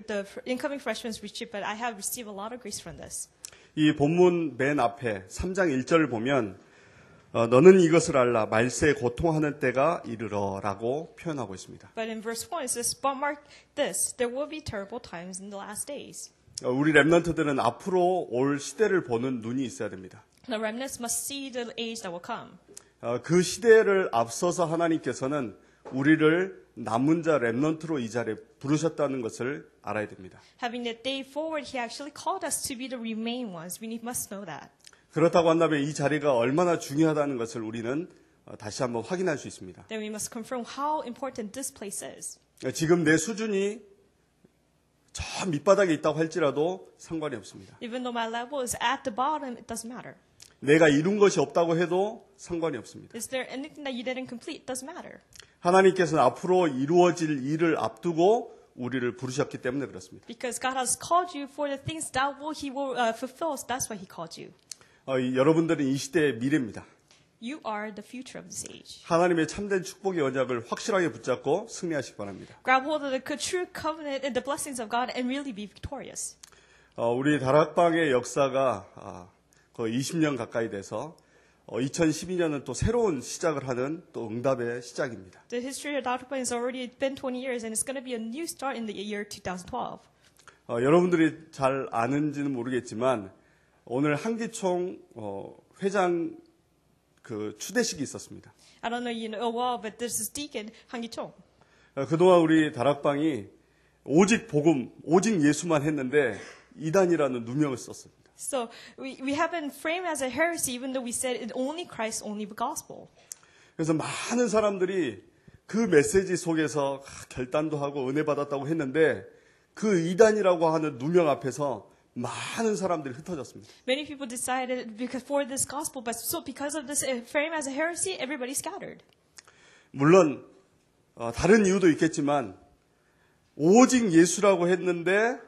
the incoming freshmen retreat, but I have received a lot of grace from this. 이 본문 맨 앞에 3장 1절을 보면 너는 이것을 알라 말세에 고통하는 때가 이르러라고 표현하고 있습니다. But in verse 1 it says, "But mark this, there will be terrible times in the last days." 우리 렘넌트들은 앞으로 올 시대를 보는 눈이 있어야 됩니다. The remnants must see the age that will come. 그 시대를 앞서서 하나님께서는 우리를 남은 자 렘넌트로 이 자리에 부르셨다는 것을 알아야 됩니다. Having that day forward, He actually called us to be the remain ones. We must know that. 그렇다고 한다면 이 자리가 얼마나 중요하다는 것을 우리는 다시 한번 확인할 수 있습니다. Then we must confirm how important this place is. 지금 내 수준이 저 밑바닥에 있다고 할지라도 상관이 없습니다. Even though my level is at the bottom, it doesn't matter. 내가 이룬 것이 없다고 해도 상관이 없습니다. Is there anything that you didn't complete? It doesn't matter. 하나님께서는 앞으로 이루어질 일을 앞두고 우리를 부르셨기 때문에 그렇습니다. Because God has called you for the things that He will fulfill. So that's why He called you. 여러분들은 이 시대의 미래입니다. You are the future of this age. 하나님의 참된 축복의 언약을 확실하게 붙잡고 승리하시기 바랍니다. Grab hold of the true covenant and the blessings of God and really be victorious. 우리 다락방의 역사가 거의 20년 가까이 돼서 2012년은 또 새로운 시작을 하는 또 응답의 시작입니다. The history of Darakban has already been 20 years and it's going to be a new start in the year 2012. 여러분들이 잘 아는지는 모르겠지만 오늘 한기총 회장 그 추대식이 있었습니다. I don't know you know well, but this is Deacon 한기총. 그동안 우리 다락방이 오직 복음, 오직 예수만 했는데 이단이라는 누명을 썼습니다. So we have been framed as a heresy, even though we said it only Christ, only the gospel. 그래서 많은 사람들이 그 메시지 속에서 결단도 하고 은혜 받았다고 했는데 그 이단이라고 하는 누명 앞에서 많은 사람들이 흩어졌습니다. Many people decided because for this gospel, but so because of this frame as a heresy, everybody scattered. 물론 다른 이유도 있겠지만 오직 예수라고 했는데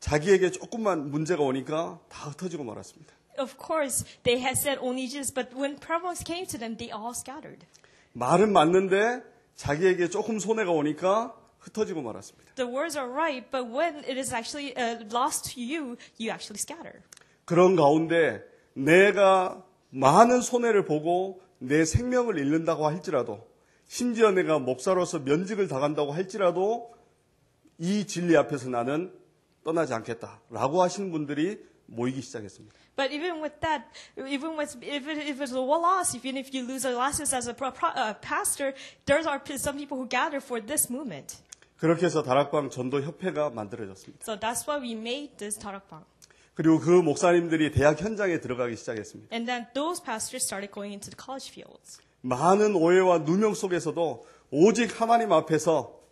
자기에게 조금만 문제가 오니까 다 흩어지고 말았습니다. Of course, they had said only Jesus, but when problems came to them, they all scattered. 말은 맞는데 자기에게 조금 손해가 오니까 흩어지고 말았습니다. The words are right, but when it is actually lost to you, you actually scatter. 그런 가운데 내가 많은 손해를 보고 내 생명을 잃는다고 할지라도 심지어 내가 목사로서 면직을 당한다고 할지라도 이 진리 앞에서 나는 떠나지 않겠다라고 하시는 분들이 모이기 시작했습니다. But even with that, even with if it's a loss, even if you lose a license as a pastor, there are some people who gather for this movement. 그렇게 해서 다락방 전도 협회가 만들어졌습니다. So that's why we made this Darakbang. 그리고 그 목사님들이 대학 현장에 들어가기 시작했습니다. And then those pastors started going into the college fields. 많은 오해와 누명 속에서도 오직 하나님 앞에서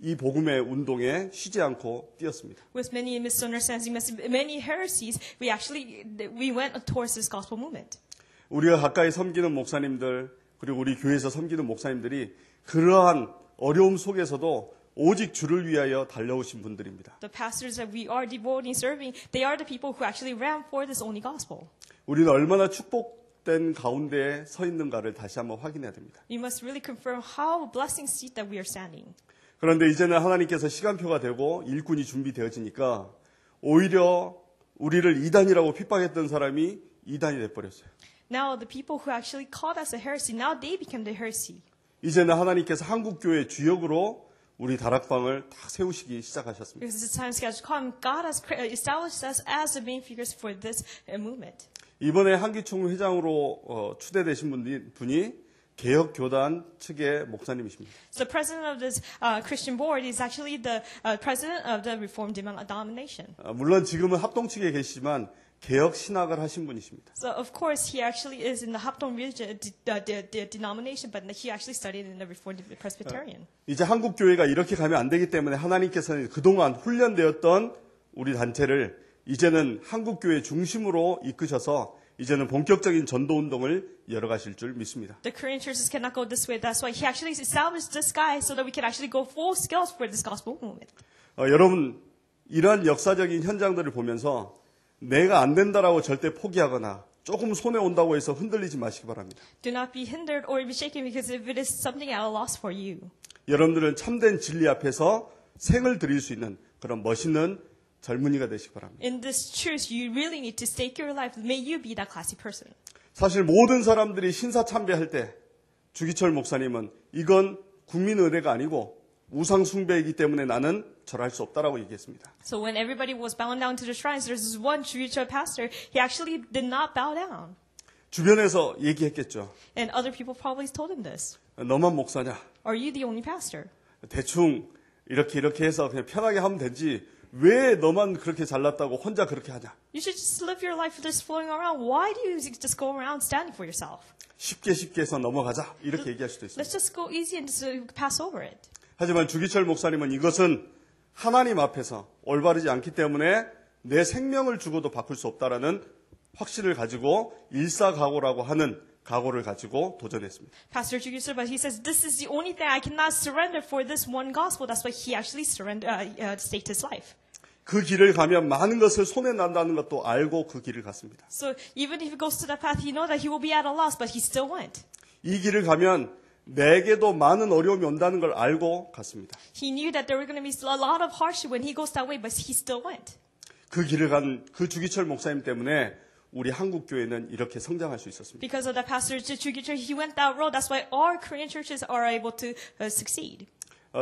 이 복음의 운동에 쉬지 않고 뛰었습니다. With many misunderstandings, many heresies, we went towards this gospel movement. 우리가 가까이 섬기는 목사님들 그리고 우리 교회에서 섬기는 목사님들이 그러한 어려움 속에서도 오직 주를 위하여 달려오신 분들입니다. The pastors that we are devoting, serving, they are the people who actually ran for this only gospel. 우리는 얼마나 축복된 가운데에 서 있는가를 다시 한번 확인해야 됩니다. We must really confirm how blessing seat that we are standing. 그런데 이제는 하나님께서 시간표가 되고 일꾼이 준비되어지니까 오히려 우리를 이단이라고 핍박했던 사람이 이단이 돼버렸어요. Now the people who actually called us a heresy, now they became the heresy. 이제는 하나님께서 한국교회 주역으로 우리 다락방을 다 세우시기 시작하셨습니다. Because the time has come, God has established us as the main figures for this movement. 이번에 한기총 회장으로 추대되신 분이 개혁교단 측의 목사님이십니다. So the president of this Christian board is actually the president of the Reformed denomination. 물론 지금은 합동 측에 계시지만 개혁 신학을 하신 분이십니다. So of course he actually is in the Hapdong denomination, but he actually studied in the Reformed Presbyterian. 이제 한국 교회가 이렇게 가면 안 되기 때문에 하나님께서는 그동안 훈련되었던 우리 단체를 이제는 한국 교회 중심으로 이끄셔서 이제는 본격적인 전도 운동을 열어가실 줄 믿습니다. The Korean churches cannot go this way. That's why he actually established this guy so that we can actually go full scale for this gospel movement. 여러분 이러한 역사적인 현장들을 보면서 내가 안 된다라고 절대 포기하거나 조금 손해 온다고 해서 흔들리지 마시기 바랍니다. Do not be hindered or be shaken because if it is something at a loss for you. 여러분들은 참된 진리 앞에서 생을 드릴 수 있는 그런 멋있는 젊은이가 되시기 바랍니다. In this truth, you really need to stake your life. May you be that classy person. 사실 모든 사람들이 신사참배할 때 주기철 목사님은 이건 국민의례가 아니고 우상 숭배이기 때문에 나는 절할 수 없다라고 얘기했습니다. So when everybody was bowing down to the shrines, there's this one spiritual pastor. He actually did not bow down. 주변에서 얘기했겠죠. And other people probably told him this. 너만 목사냐? Are you the only pastor? 대충 이렇게 해서 그냥 편하게 하면 되지. 왜 너만 그렇게 잘났다고 혼자 그렇게 하냐? You should just live your life just flowing around. Why do you just go around standing for yourself? 쉽게 해서 넘어가자. 이렇게 얘기할 수도 있습니다. Let's just go easy and just pass over it. 하지만 주기철 목사님은 이것은 하나님 앞에서 올바르지 않기 때문에 내 생명을 주고도 바꿀 수 없다라는 확신을 가지고 일사각오라고 하는 각오를 가지고 도전했습니다. Pastor Jugisur, but he says, this is the only thing I cannot surrender for this one gospel. That's why he actually staked his life. 그 길을 가면 많은 것을 손에 난다는 것도 알고 그 길을 갔습니다. So even if he goes to that path, he knows that he will be at a loss, but he still went. 이 길을 가면 내게도 많은 어려움이 온다는 걸 알고 갔습니다. He knew that there were going to be a lot of hardship when he goes that way, but he still went. 그 길을 간 그 주기철 목사님 때문에 우리 한국 교회는 이렇게 성장할 수 있었습니다. Because of that pastor Jugisur, he went that road. That's why our Korean churches are able to succeed.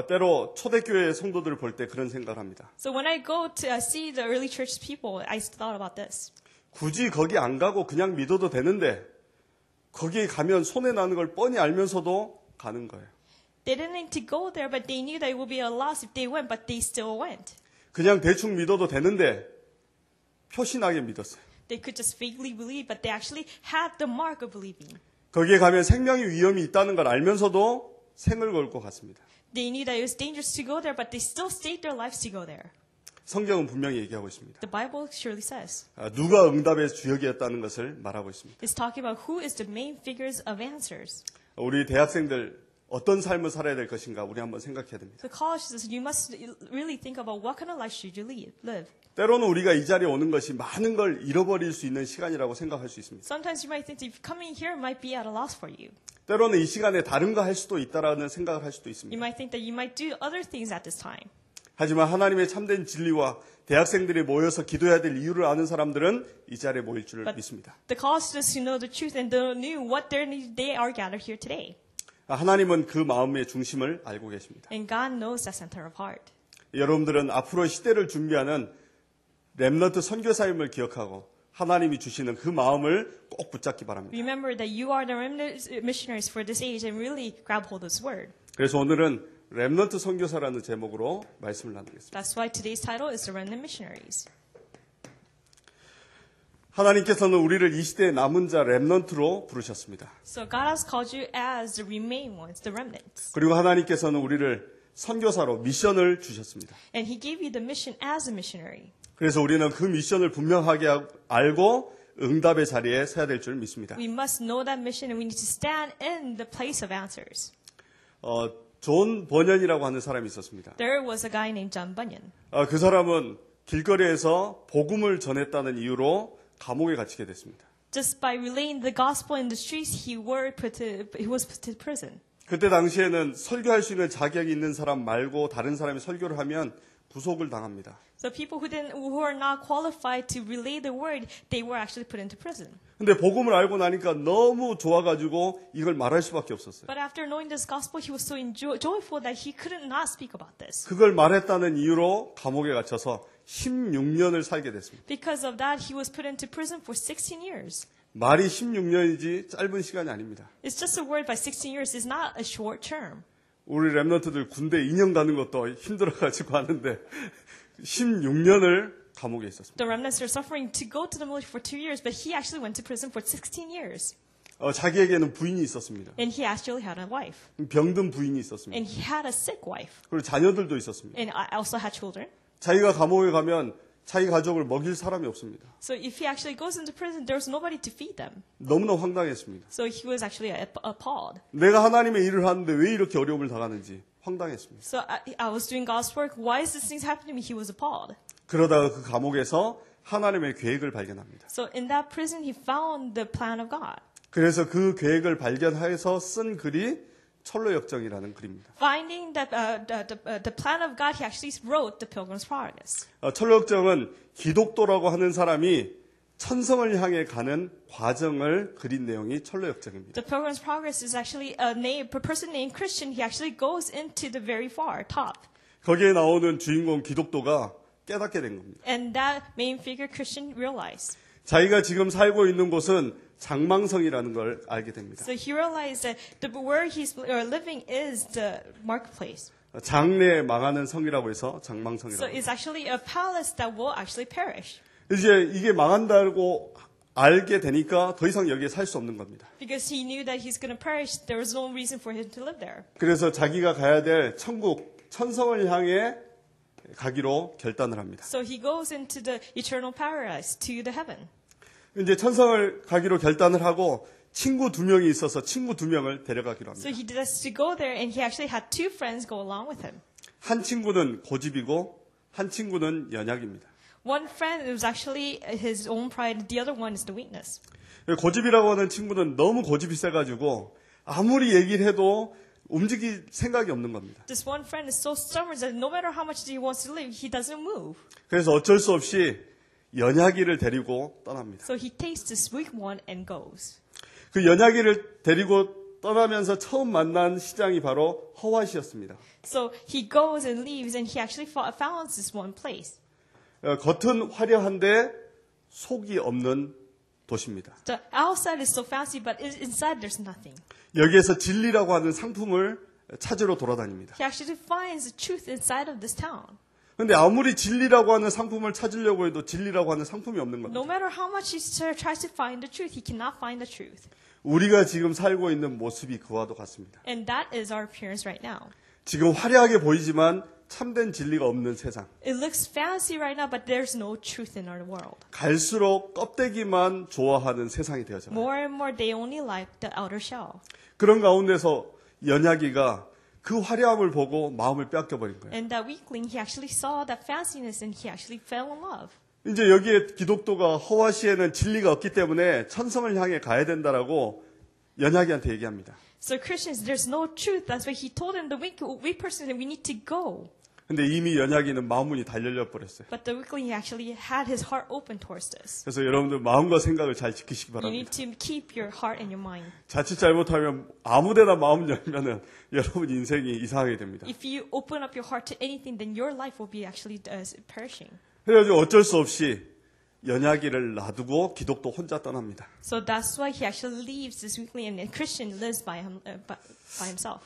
때로 초대교회 성도들을 볼 때 그런 생각을 합니다. So when I go to see the early church people, I thought about this. 굳이 거기 안 가고 그냥 믿어도 되는데 거기에 가면 손해 나는 걸 뻔히 알면서도 가는 거예요. They didn't need to go there, but they knew that it would be a loss if they went, but they still went. 그냥 대충 믿어도 되는데 표신하게 믿었어요. They could just vaguely believe, but they actually had the mark of believing. 거기에 가면 생명의 위험이 있다는 걸 알면서도 생을 걸고 갔습니다. They knew that it was dangerous to go there, but they still staked their lives to go there. 성경은 분명히 얘기하고 있습니다. The Bible surely says. 누가 응답의 주역이었다는 것을 말하고 있습니다. It's talking about who is the main figures of answers. 우리 대학생들 어떤 삶을 살아야 될 것인가 우리 한번 생각해야 됩니다. The college says you must really think about what kind of life should you live. 때로는 우리가 이 자리에 오는 것이 많은 걸 잃어버릴 수 있는 시간이라고 생각할 수 있습니다. Sometimes you might think that coming here might be at a loss for you. 때로는 이 시간에 다른 거 할 수도 있다라는 생각을 할 수도 You 있습니다. might think that you might do other things at this time. 하지만 하나님의 참된 진리와 대학생들이 모여서 기도해야 될 이유를 아는 사람들은 이 자리에 모일 줄 믿습니다. The college students who know the truth and knew what they are gathered here today. 하나님은 그 마음의 중심을 알고 계십니다. And God knows the center of heart. 여러분들은 앞으로 시대를 준비하는 렘넌트 선교사임을 기억하고 하나님이 주시는 그 마음을 꼭 붙잡기 바랍니다. Remember that you are the remnant missionaries for this age and really grab hold of this word. 그래서 오늘은 렘넌트 선교사라는 제목으로 말씀을 나누겠습니다. That's why today's title is the remnant missionaries. 하나님께서는 우리를 이 시대의 남은 자 렘넌트로 부르셨습니다. So God has called you as the remain ones, the remnants. 그리고 하나님께서는 우리를 선교사로 미션을 주셨습니다. And He gave you the mission as a missionary. 그래서 우리는 그 미션을 분명하게 알고 응답의 자리에 서야 될 줄 믿습니다. We must know that mission and we need to stand in the place of answers. 존 버년이라고 하는 사람이 있었습니다. There was a guy named John Bunyan. 그 사람은 길거리에서 복음을 전했다는 이유로 감옥에 갇히게 됐습니다. Just by relaying the gospel in the streets, he was put to prison. 그때 당시에는 설교할 수 있는 자격이 있는 사람 말고 다른 사람이 설교를 하면 구속을 당합니다. So people who are not qualified to relay the word, they were actually put into prison. 근데 복음을 알고 나니까 너무 좋아가지고 이걸 말할 수밖에 없었어요. But after knowing this gospel, he was so joyful that he couldn't not speak about this. 그걸 말했다는 이유로 감옥에 갇혀서 16년을 살게 됐습니다. Because of that, he was put into prison for 16 years. 말이 16년이지 짧은 시간이 아닙니다. It's just a word by 16 years is not a short term. 우리 렘넌트들 군대 2년 가는 것도 힘들어가지고 하는데 16년을 감옥에 있었습니다. The remnants are suffering to go to the military for 2 years, but he actually went to prison for 16 years. 자기에게는 부인이 있었습니다. And he actually had a wife. 병든 부인이 있었습니다. And he had a sick wife. 그리고 자녀들도 있었습니다. And I also had children. 자기가 감옥에 가면 자기 가족을 먹일 사람이 없습니다. So if he actually goes into prison, there's nobody to feed them. 너무나 황당했습니다. So he was actually appalled. 내가 하나님의 일을 하는데 왜 이렇게 어려움을 당하는지 황당했습니다. So I was doing God's work. Why is this thing happening to me? He was appalled. 그러다가 그 감옥에서 하나님의 계획을 발견합니다. So in that prison, he found the plan of God. 그래서 그 계획을 발견해서 쓴 글이 철로 역정이라는 글입니다. Finding the plan of God, he actually wrote the Pilgrim's Progress. 철로 역정은 기독도라고 하는 사람이 천성을 향해 가는 과정을 그린 내용이 철로 역정입니다. The Pilgrim's Progress is actually a person named Christian. He actually goes into the very far top. 거기에 나오는 주인공 기독도가 깨닫게 된 겁니다. And that main figure Christian realized. 자기가 지금 살고 있는 곳은 장망성이라는 걸 알게 됩니다. So he realized that where he's living is the marketplace. 장래에 망하는 성이라고 해서 So 장망성이라고 합니다. it's actually a palace that will actually perish. 이제 이게 망한다고 알게 되니까 더 이상 여기에 살 수 없는 겁니다. Because he knew that he's going to perish, there was no reason for him to live there. 그래서 자기가 가야 될 천국, 천성을 향해 가기로 결단을 합니다. So he goes into the eternal paradise, to the heaven. 이제 천성을 가기로 결단을 하고 친구 2명이 있어서 친구 2명을 데려가기로 So 합니다. he decides to go there, and he actually had 2 friends go along with him. 한 친구는 고집이고 한 친구는 연약입니다. One friend was actually his own pride, the other one is the weakness. 고집이라고 하는 친구는 너무 고집이 세가지고 아무리 얘기를 해도 움직일 생각이 없는 겁니다. This one friend is so stubborn that no matter how much he wants to live, he doesn't move. 그래서 어쩔 수 없이 연약이를 데리고 떠납니다. So he takes this weak one and goes. 그 연약이를 데리고 떠나면서 처음 만난 시장이 바로 허와시였습니다. So he goes and leaves, and he actually founds this one place. 겉은 화려한데 속이 없는 도시입니다. The outside is so fancy, but inside there's nothing. 여기에서 진리라고 하는 상품을 찾으러 돌아다닙니다. He actually finds the truth inside of this town. 그런데 아무리 진리라고 하는 상품을 찾으려고 해도 진리라고 하는 상품이 없는 겁니다. No matter how much he tries to find the truth, he cannot find the truth. 우리가 지금 살고 있는 모습이 그와도 같습니다. And that is our appearance right now. 지금 화려하게 보이지만 참된 진리가 없는 세상. It looks fancy right now, but there's no truth in our world. 갈수록 껍데기만 좋아하는 세상이 되어져요. More and more, they only like the outer shell. 그런 가운데서 연약이가 그 화려함을 보고 마음을 뺏겨버린 거예요. And that weakling, he actually saw that fanciness, and he actually fell in love. 이제 여기에 기독도가 허와시에는 진리가 없기 때문에 천성을 향해 가야 된다라고 연약이한테 얘기합니다. So Christians, there's no truth. That's why he told him, the weak person, that we need to go. 근데 이미 연약이는 마음문이 다 열려 버렸어요. But the weakling, he actually had his heart open towards this. 그래서 여러분들 마음과 생각을 잘 지키시기 You need 바랍니다. to keep your heart and your mind. 자칫 잘못하면 아무데나 마음 열면은 여러분 인생이 이상하게 됩니다. If you open up your heart to anything, then your life will be actually perishing. 그래가지고 어쩔 수 없이 연약이를 놔두고 기독도 혼자 떠납니다. So that's why he actually leaves this weakling, and a Christian lives by himself.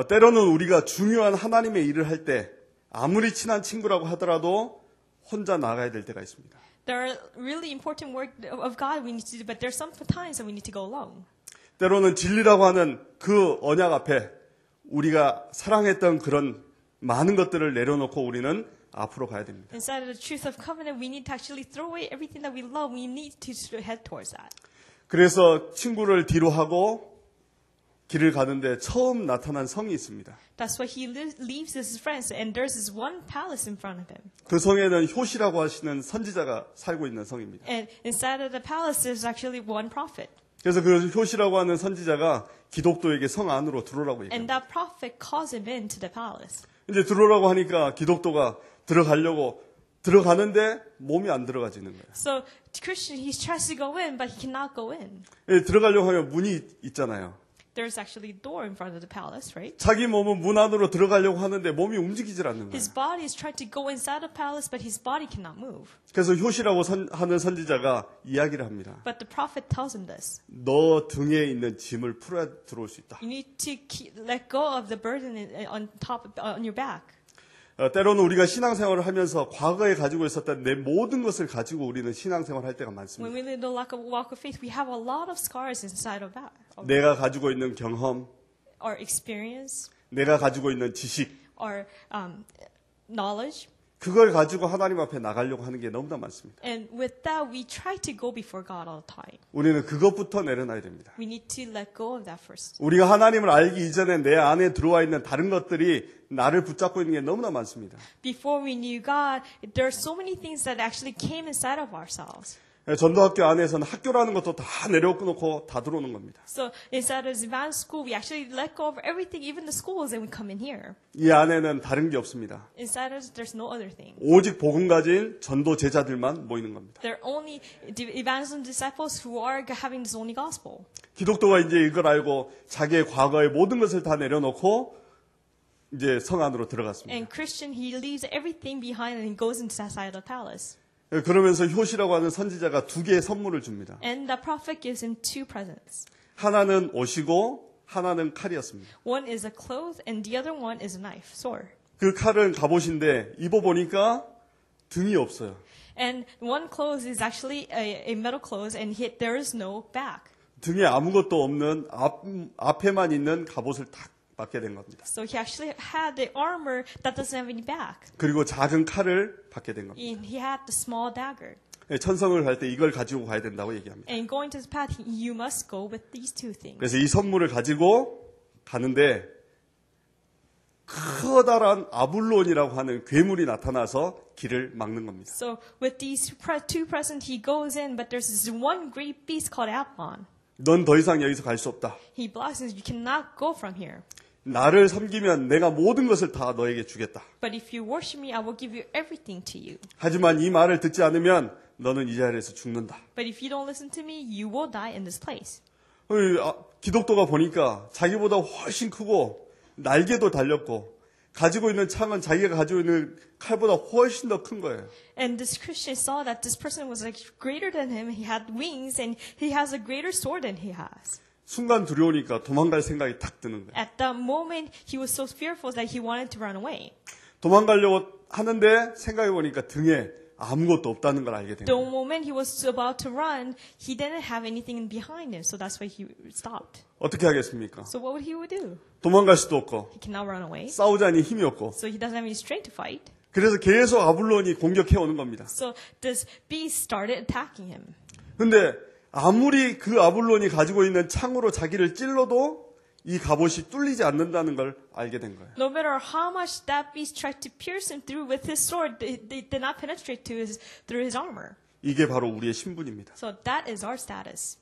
때로는 우리가 중요한 하나님의 일을 할 때 아무리 친한 친구라고 하더라도 혼자 나가야 될 때가 있습니다. There are really important work of God we need to do, but there's some times that we need to go alone. 때로는 진리라고 하는 그 언약 앞에 우리가 사랑했던 그런 많은 것들을 내려놓고 우리는 앞으로 가야 됩니다. Inside of the truth of covenant, we need to actually throw away everything that we love. We need to head towards that. 그래서 친구를 뒤로 하고 길을 가는데 처음 나타난 성이 있습니다. That's why he leaves his friends, and there's this one palace in front of him. 그 성에는 효시라고 하시는 선지자가 살고 있는 성입니다. And inside of the palace, there's actually one prophet. 그래서 그 효시라고 하는 선지자가 기독도에게 성 안으로 들어오라고 And 얘기합니다. that prophet calls him into the palace. 이제 들어오라고 하니까 기독도가 들어가려고 들어가는데 몸이 안 들어가지는 거예요. So Christian, he tries to go in, but he cannot go in. 들어가려고 하면 문이 있잖아요. There's actually a door in front of the palace, right? 자기 몸은 문 안으로 들어가려고 하는데 몸이 움직이질 않는 거예요. His body is trying to go inside the palace, but his body cannot move. 그래서 효시라고 하는 선지자가 이야기를 합니다. But the prophet tells him this. 너 등에 있는 짐을 풀어야 들어올 수 있다. You need to let go of the burden on your back. 때로는 우리가 신앙생활을 하면서 과거에 가지고 있었던 내 모든 것을 가지고 우리는 신앙생활을 할 때가 When 많습니다. we live the walk of faith, we have a lot of scars inside of that. 내가 가지고 있는 경험, Our experience, 내가 가지고 있는 지식, our knowledge. 그걸 가지고 하나님 앞에 나가려고 하는 게 너무나 많습니다. And with that, we try to go before God all the time. 우리는 그것부터 내려놔야 됩니다. We need to let go of that first. 우리가 하나님을 알기 이전에 내 안에 들어와 있는 다른 것들이 나를 붙잡고 있는 게 너무나 많습니다. Before we knew God, there are so many things that actually came inside of ourselves. 전도학교 안에서는 학교라는 것도 다 내려놓고 다 들어오는 겁니다. So inside of Advanced School, we actually let go of everything, even the schools, and we come in here. 이 안에는 다른 게 없습니다. Inside us, there's no other thing. 오직 복음 가진 전도 제자들만 모이는 겁니다. They're only evangelism disciples who are having this only gospel. 기독교가 이제 이걸 알고 자기의 과거의 모든 것을 다 내려놓고 이제 성 안으로 들어갔습니다. And Christian, he leaves everything behind and he goes inside the palace. 그러면서 효시라고 하는 선지자가 두 개의 선물을 줍니다. And the prophet gives him two presents. 하나는 옷이고 하나는 칼이었습니다. One is a cloth and the other one is a knife, sword. 그 칼은 갑옷인데 입어보니까 등이 없어요. And one cloth is actually a metal cloth and there is no back. 등에 아무것도 없는 앞에만 있는 갑옷을 딱 받게 된 겁니다. So he actually had the armor that doesn't have any back. 그리고 작은 칼을 받게 된 겁니다. And he had the small dagger. 천성을 갈 때 이걸 가지고 가야 된다고 얘기합니다. And going to the path, you must go with these two things. 그래서 이 선물을 가지고 가는데 커다란 아블론이라고 하는 괴물이 나타나서 길을 막는 겁니다. So with these two presents, he goes in, but there's this one great beast called Apollon. 넌 더 이상 여기서 갈 수 없다. He blocks and says, you cannot go from here. 나를 섬기면 내가 모든 것을 다 너에게 주겠다. But if you worship me, I will give you everything to you. 하지만 이 말을 듣지 않으면 너는 이 자리에서 죽는다. But if you don't listen to me, you will die in this place. 기독도가 보니까 자기보다 훨씬 크고 날개도 달렸고 가지고 있는 창은 자기가 가지고 있는 칼보다 훨씬 더 큰 거예요. And this Christian saw that this person was like greater than him. He had wings and he has a greater sword than he has. 순간 두려우니까 도망갈 생각이 탁 드는 거예요. At that moment, he was so fearful that he wanted to run away. 도망가려고 하는데 생각해 보니까 등에 아무것도 없다는 걸 알게 된 The 거예요. moment he was about to run, he didn't have anything behind him, so that's why he stopped. 어떻게 하겠습니까? So what would he do? 도망갈 수도 없고 He cannot run away, 싸우자니 힘이 없고 so he doesn't have any strength to fight. 그래서 계속 아블론이 공격해 오는 겁니다. So this beast started attacking him. 근데 아무리 그 아블론이 가지고 있는 창으로 자기를 찔러도 이 갑옷이 뚫리지 않는다는 걸 알게 된 거예요. No matter how much that beast tried to pierce him through with his sword, they did not penetrate through his armor. 이게 바로 우리의 신분입니다. So that is our status.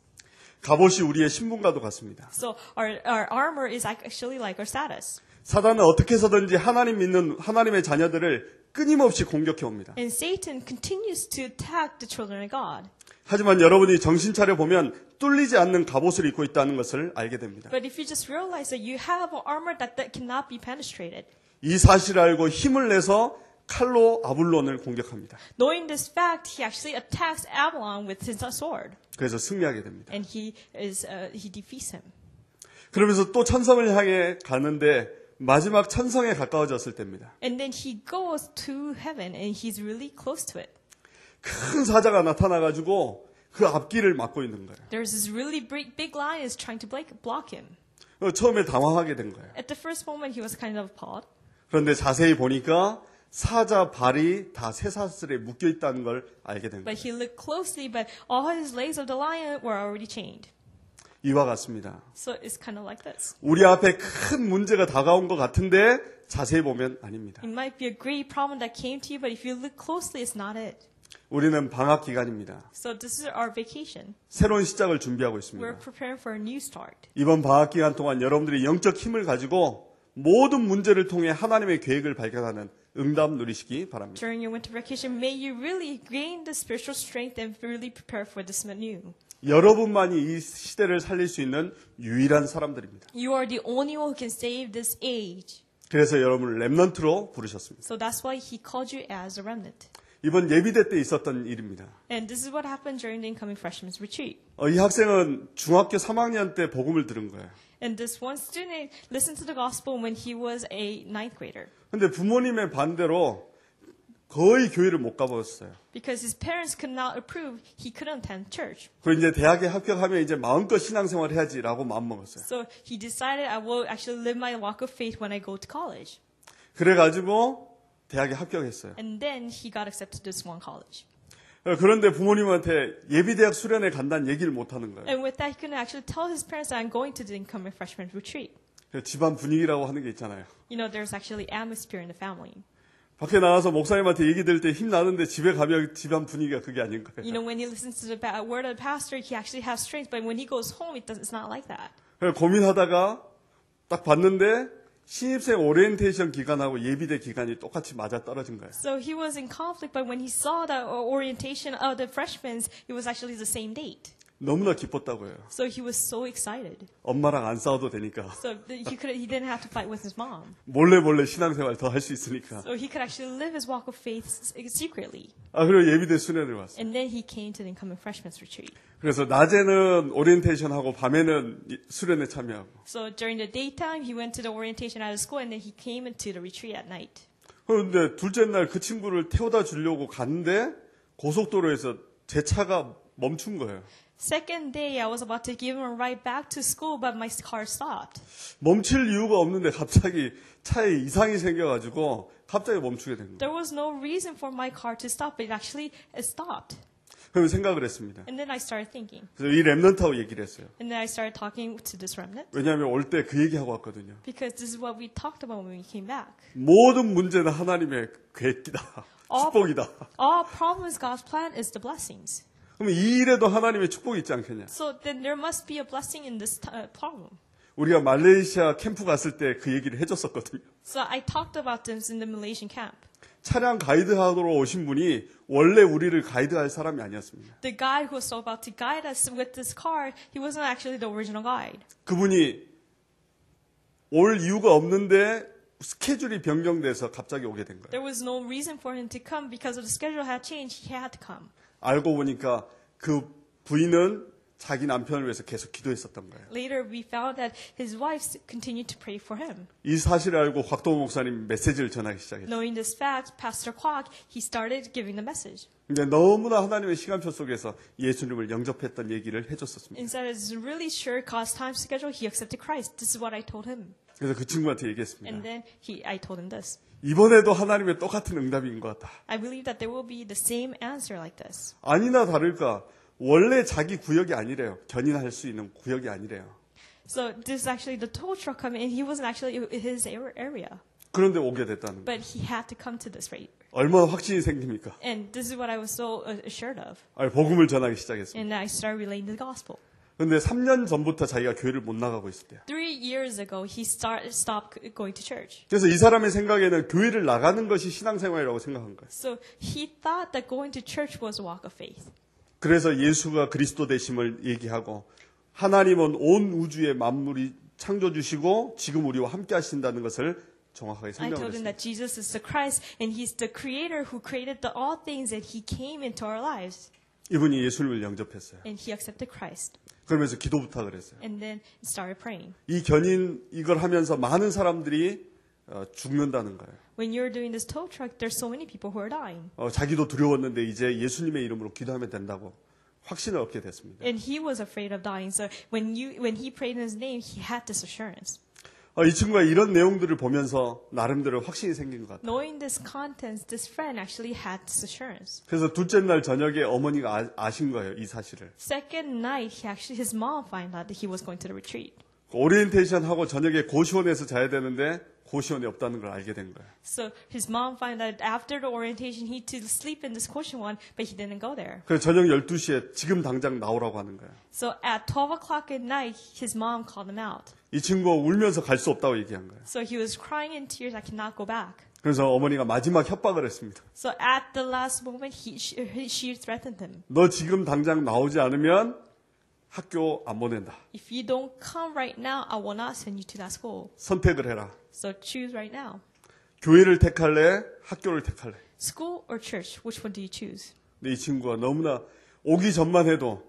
갑옷이 우리의 신분과도 같습니다. So our armor is actually like our status. 사단은 어떻게 해서든지 하나님 믿는 하나님의 자녀들을 끊임없이 공격해 옵니다. And Satan continues to attack the children of God. 하지만 여러분이 정신 차려 보면 뚫리지 않는 갑옷을 입고 있다는 것을 알게 됩니다. But if you just realize that you have an armor that cannot be penetrated, 이 사실을 알고 힘을 내서 칼로 아블론을 공격합니다. knowing this fact, he actually attacks Avalon with his sword, 그래서 승리하게 됩니다. and he defeats him. 그러면서 또 천성을 향해 가는데 마지막 천성에 가까워졌을 때입니다. And then he goes to heaven, and he's really close to it. 큰 사자가 나타나가지고 그 앞길을 막고 있는 거예요. There's this really big lion is trying to block him. 처음에 당황하게 된 거예요. At the first moment, he was kind of appalled. 그런데 자세히 보니까 사자 발이 다 쇠사슬에 묶여 있다는 걸 알게 된 거예요. But he looked closely, but all his legs of the lion were already chained. 이와 같습니다. So it's kind of like this. 우리 앞에 큰 문제가 다가온 것 같은데 자세히 보면 아닙니다. It might be a great problem that came to you, but if you look closely, it's not it. 우리는 방학 기간입니다. So this is our vacation. 새로운 시작을 준비하고 We're 있습니다. preparing for a new start. 이번 방학 기간 동안 여러분들이 영적 힘을 가지고 모든 문제를 통해 하나님의 계획을 발견하는 응답 누리시기 바랍니다. During your winter vacation, may you really gain the spiritual strength and really prepare for this new. 여러분만이 이 시대를 살릴 수 있는 유일한 사람들입니다. You are the only one who can save this age. 그래서 여러분을 렘넌트로 부르셨습니다. So that's why he called you as a remnant. 이번 예비대 때 있었던 일입니다. And this is what happened during the incoming freshman's retreat. 이 학생은 중학교 3학년 때 복음을 들은 거예요. And this one student listened to the gospel when he was a ninth grader. 근데 부모님의 반대로 거의 교회를 못 가봤어요. Because his parents could not approve, he couldn't attend church. 그리고 이제 대학에 합격하면 이제 마음껏 신앙생활 해야지라고 마음먹었어요. So he decided I will actually live my walk of faith when I go to college. 그래가지고 대학에 합격했어요. And then he got accepted to this one college. 그런데 부모님한테 예비대학 수련회 간다는 얘기를 못 하는 거예요. And with that, he couldn't actually tell his parents that I'm going to the incoming freshman retreat. 집안 분위기라고 하는 게 있잖아요. You know, there's actually atmosphere in the family. 밖에 나가서 목사님한테 얘기 들을 때 힘나는데 집에 가면 집안 분위기가 그게 아닌 거예요. You know, when he listens to the word of the pastor, he actually has strength. But when he goes home, it's not like that. 그래서 고민하다가 딱 봤는데 신입생 오리엔테이션 기간하고 예비대 기간이 똑같이 맞아 떨어진 거예요. So he was in conflict, but when he saw the orientation of the freshmen, it was actually the same date. 너무나 기뻤다고요. So he was so excited. 엄마랑 안 싸워도 되니까. So he didn't have to fight with his mom. 몰래 신앙생활 더 할 수 있으니까. So he could actually live his walk of faith secretly. 그리고 예비대 수련을 왔어요. And then he came to the incoming freshmen's retreat. 그래서 낮에는 오리엔테이션하고 밤에는 수련에 참여하고. So during the daytime, he went to the orientation at his school, and then he came into the retreat at night. 그런데 둘째 날 그 친구를 태워다 주려고 갔는데 고속도로에서 제 차가 멈춘 거예요. Second day, I was about to give him a ride back to school, but my car stopped. 멈출 이유가 없는데 갑자기 차에 이상이 생겨가지고 갑자기 멈추게 된 거예요. There was no reason for my car to stop, but it actually stopped. 그럼 생각을 했습니다. And then I started thinking. 그래서 이 렘넌트하고 얘기를 했어요. And then I started talking to this remnant. 왜냐하면 올 때 그 얘기하고 왔거든요. Because this is what we talked about when we came back. 모든 문제는 하나님의 계획이다. 축복이다. All problems, God's plan is the blessings. 그럼 이 일에도 하나님의 축복이 있지 않겠냐. So then there must be a blessing in this problem. 우리가 말레이시아 캠프 갔을 때 그 얘기를 해줬었거든요. So I talked about this in the Malaysian camp. 차량 가이드하러 오신 분이 원래 우리를 가이드할 사람이 아니었습니다. The guy who was about to guide us with this car, he wasn't actually the original guide. 그분이 올 이유가 없는데 스케줄이 변경돼서 갑자기 오게 된 거예요. There was no reason for him to come because of the schedule had changed. He had to come. 알고 보니까 그 부인은 자기 남편을 위해서 계속 기도했었던 거예요. Later, we found that his wife continued to pray for him. 이 사실을 알고 곽동호 목사님 메시지를 전하기 시작했어요. Knowing this fact, Pastor Kwok, he started giving the message. 근데 너무나 하나님의 시간표 속에서 예수님을 영접했던 얘기를 해줬었습니다. Instead, it's really sure God's time schedule, he accepted Christ. This is what I told him. 그래서 그 친구한테 얘기했습니다. And then I told him this. 이번에도 하나님의 똑같은 응답인 것 같다. I believe that there will be the same answer like this. 아니나 다를까 원래 자기 구역이 아니래요. 견인할 수 있는 구역이 아니래요. So this is actually the tow truck coming in. He wasn't actually in his area. 그런데 오게 됐다는 거예요. But he had to come to this rate. 얼마나 확신이 생깁니까? And this is what I was so assured of. 복음을 전하기 시작했습니다. And I started relaying the gospel. 그런데 3년 전부터 자기가 교회를 못 나가고 있을 때요. 3 years ago, he stopped going to church. 그래서 이 사람의 생각에는 교회를 나가는 것이 신앙생활이라고 생각한 거예요. So he thought that going to church was a walk of faith. 그래서 예수가 그리스도 되심을 얘기하고 하나님은 온 우주의 만물이 창조주시고 지금 우리와 함께 하신다는 것을 정확하게 I 설명을 told him 했어요. that Jesus is the Christ and he's the creator who created all things and he came into our lives. 이분이 예수님을 영접했어요. And he accepted Christ. 그러면서 기도 부탁을 했어요. And then started praying. 이 견인 이걸 하면서 많은 사람들이 죽는다는 거예요. When you're doing this tow truck, there's so many people who are dying. 자기도 두려웠는데 이제 예수님의 이름으로 기도하면 된다고 확신을 얻게 됐습니다. And he was afraid of dying. So when he prayed in his name, he had this assurance. 이 친구가 이런 내용들을 보면서 나름대로 확신이 생긴 것 같아요. Knowing this contents, this friend actually had this assurance. 그래서 둘째 날 저녁에 어머니가 아신 거예요, 이 사실을. Second night, his mom found out that he was going to the retreat. 오리엔테이션 하고 저녁에 고시원에서 자야 되는데 고시원이 없다는 걸 알게 된 거예요. So his mom found out after the orientation he had to sleep in this Goshen one, but he didn't go there. 그래서 저녁 12시에 지금 당장 나오라고 하는 거예요. So at 12 o'clock at night, his mom called him out. 이 친구가 울면서 갈 수 없다고 얘기한 거예요. So he was crying in tears, I cannot go back. 그래서 어머니가 마지막 협박을 했습니다. So at the last moment, she threatened him. 너 지금 당장 나오지 않으면 학교 안 보낸다. If you don't come right now, I will not send you to that school. 선택을 해라. So choose right now. 교회를 택할래? 학교를 택할래? School or church? Which one do you choose? 근데 이 친구가 너무나 오기 전만 해도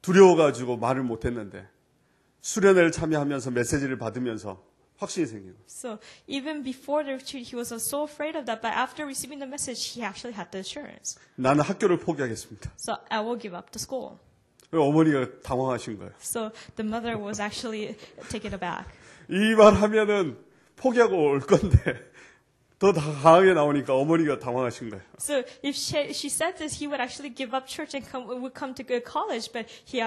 두려워가지고 말을 못했는데 수련회를 참여하면서 메시지를 받으면서 확신이 생긴 거예요. So even before the retreat, he was so afraid of that. But after receiving the message, he actually had the assurance. 나는 학교를 포기하겠습니다. So I will give up the school. 어머니가 당황하신 거예요. So the mother was actually taken aback. 이 말 하면은 포기하고 올 건데 더 강하게 나오니까 어머니가 당황하신 거예요. So if she said this, he would actually give up church and would come to college. But she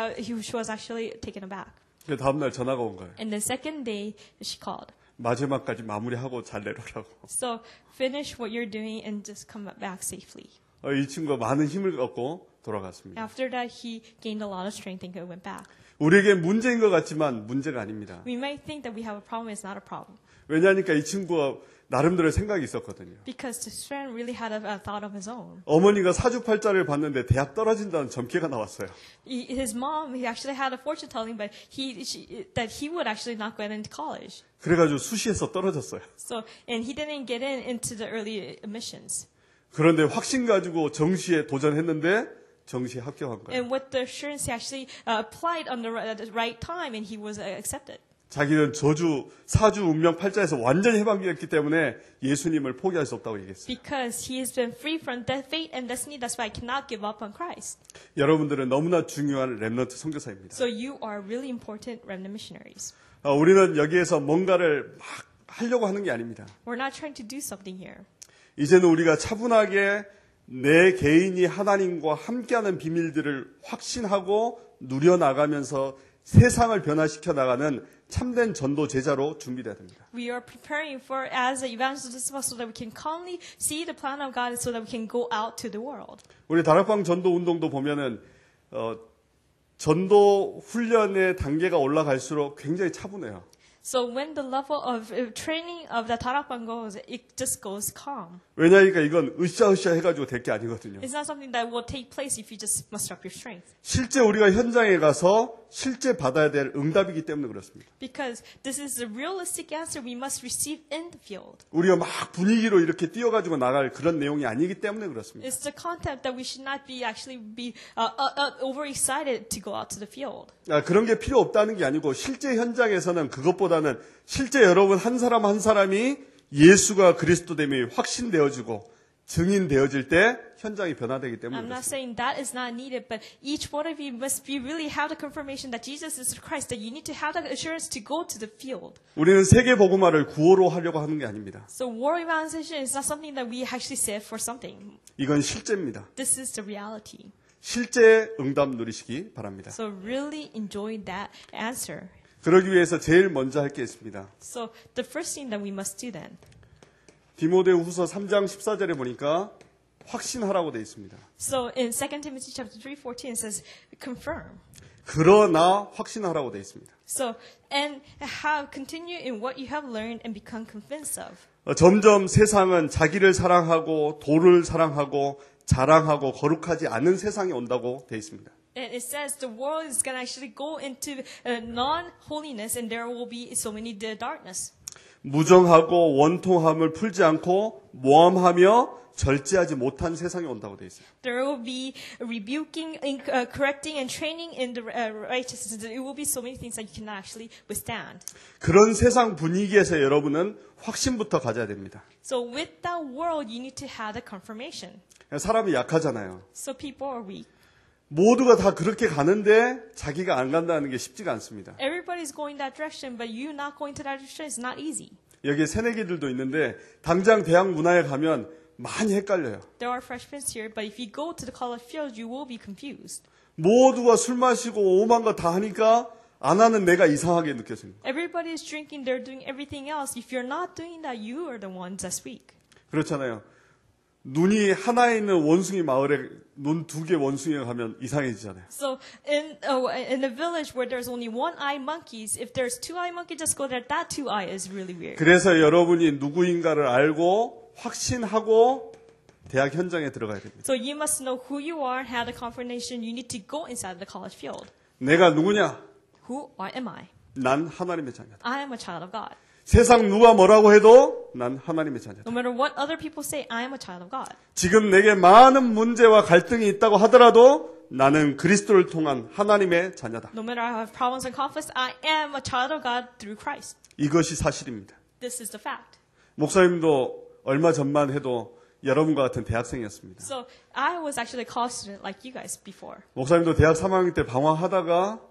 was actually taken aback. 다음 날 전화가 온 거예요. And the second day, she called. 마지막까지 마무리하고 잘 내려오라고. So finish what you're doing and just come back safely. 이 친구가 많은 힘을 얻고 돌아갔습니다. After that, he gained a lot of strength and went back. 우리에게 문제인 것 같지만 문제가 아닙니다. We might think that we have a problem. It's not a problem. 왜냐하니까 이 친구가 나름대로의 생각이 있었거든요. Because this friend really had a thought of his own. 어머니가 사주팔자를 봤는데 대학 떨어진다는 점괘가 나왔어요. His mom, he actually had a fortune telling, but that he would actually not get into college. 그래가지고 수시에서 떨어졌어요. So, and he didn't get into the early admissions. 그런데 확신 가지고 정시에 도전했는데 정시에 합격한 거예요. And with the assurance, he actually applied on the right time, and he was accepted. 자기는 사주 운명 팔자에서 완전히 해방되었기 때문에 예수님을 포기할 수 없다고 얘기했어요. Because he has been free from fate and destiny, that's why I cannot give up on Christ. 여러분들은 너무나 중요한 렘넌트 선교사입니다. So you are really important remnant missionaries. 우리는 여기에서 뭔가를 막 하려고 하는 게 아닙니다. We're not trying to do something here. 이제는 우리가 차분하게 내 개인이 하나님과 함께하는 비밀들을 확신하고 누려나가면서 세상을 변화시켜 나가는 참된 전도 제자로 준비돼야 됩니다. We are preparing for as evangelists so that we can calmly see the plan of God so that we can go out to the world. 우리 다락방 전도 운동도 보면은 전도 훈련의 단계가 올라갈수록 굉장히 차분해요. So when the level of training of the Tarakban goes, it just goes calm. 왜냐하니까 이건 으쌰으쌰 해가지고 될 게 아니거든요. It's not something that will take place if you just muster up your strength. 실제 우리가 현장에 가서 실제 받아야 될 응답이기 때문에 그렇습니다. Because this is the realistic answer we must receive in the field. 우리가 막 분위기로 이렇게 뛰어가지고 나갈 그런 내용이 아니기 때문에 그렇습니다. It's the content that we should not be overexcited to go out to the field. 그런 게 필요 없다는 게 아니고 실제 현장에서는 그것보다는 실제 여러분 한 사람 한 사람이 예수가 그리스도됨이 확신되어지고 증인되어질 때 현장이 변화되기 때문에 I'm not 그렇습니다. saying that is not needed, but each one of you must really have the confirmation that Jesus is the Christ, that you need to have the assurance to go to the field. 우리는 세계 복음화를 구호로 하려고 하는 게 아닙니다. So world evangelization is not something that we actually say for something. 이건 실제입니다. This is the reality. 실제 응답 누리시기 바랍니다. So really enjoy that answer. 그러기 위해서 제일 먼저 할 게 있습니다. So the first thing that we must do then. 디모데후서 3장 14절에 보니까 확신하라고 되어 있습니다. So in 2 Timothy chapter 3:14 it says confirm. 그러나 확신하라고 되어 있습니다. So and continue in what you have learned and become convinced of. 점점 세상은 자기를 사랑하고 도를 사랑하고 자랑하고 거룩하지 않은 세상이 온다고 되어 있습니다. And it says the world is going to actually go into non-holiness and there will be so many darkness. 무정하고 원통함을 풀지 않고 모함하며 절제하지 못한 세상이 온다고 되어 있어요. There will be rebuking, correcting, and training in the righteousness. It will be so many things that you cannot actually withstand. 그런 세상 분위기에서 여러분은 확신부터 가져야 됩니다. So with that world, you need to have the confirmation. 사람이 약하잖아요. So people are weak. 모두가 다 그렇게 가는데 자기가 안 간다는 게 쉽지가 않습니다. Everybody's going that direction, but you not going to that direction is not easy. 여기에 새내기들도 있는데 당장 대학 문화에 가면 많이 헷갈려요. There are freshmen here, but if you go to the college field, you will be confused. 모두가 술 마시고 오만 거 다 하니까 안 하는 내가 이상하게 느껴집니다. Everybody is drinking, they're doing everything else. If you're not doing that, you are the ones that's weak. 그렇잖아요. 눈이 하나에 있는 원숭이 마을에 눈 두 개 원숭이가 가면 이상해지잖아요. So in a village where there's only one-eyed monkeys, if there's two-eyed monkeys just go there, that two-eye is really weird. 그래서 여러분이 누구인가를 알고 확신하고 대학 현장에 들어가야 됩니다. So you must know who you are and have the confirmation. You need to go inside the college field. 내가 누구냐? Who am I? 난 하나님의 자녀다. I am a child of God. 세상 누가 뭐라고 해도 난 하나님의 자녀다. No matter what other people say, I am a child of God. 지금 내게 많은 문제와 갈등이 있다고 하더라도 나는 그리스도를 통한 하나님의 자녀다. No matter I have problems and conflicts, I am a child of God through Christ. 이것이 사실입니다. This is the fact. 목사님도 얼마 전만 해도 여러분과 같은 대학생이었습니다. So I was actually a college student like you guys before. 목사님도 대학 3학년 때 방황하다가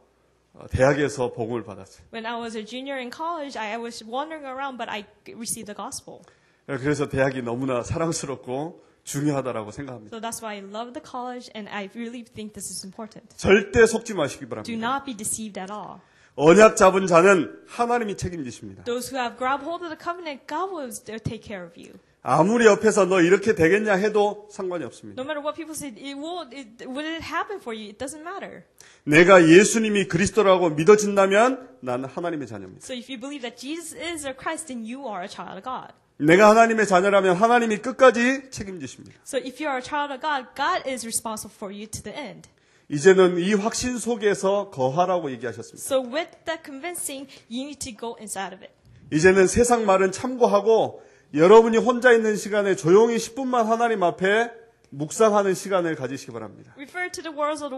대학에서 복음을 받았어요. When I was a junior in college, I was wandering around, but I received the gospel. 그래서 대학이 너무나 사랑스럽고 중요하다라고 생각합니다. So that's why I love the college, and I really think this is important. 절대 속지 마시기 Do 바랍니다. not be deceived at all. 언약 잡은 자는 하나님이 책임지십니다. Those who have grabbed hold of the covenant, God will take care of you. 아무리 옆에서 너 이렇게 되겠냐 해도 상관이 없습니다. No matter what people say, will it happen for you? It doesn't matter. 내가 예수님이 그리스도라고 믿어진다면 나는 하나님의 자녀입니다. So if you believe that Jesus is your Christ, then you are a child of God. 내가 하나님의 자녀라면 하나님이 끝까지 책임지십니다. So if you are a child of God, God is responsible for you to the end. 이제는 이 확신 속에서 거하라고 얘기하셨습니다. So with that convincing, you need to go inside of it. 이제는 세상 말은 참고하고 여러분이 혼자 있는 시간에 조용히 10분만 하나님 앞에 묵상하는 시간을 가지시기 바랍니다. Refer to the words of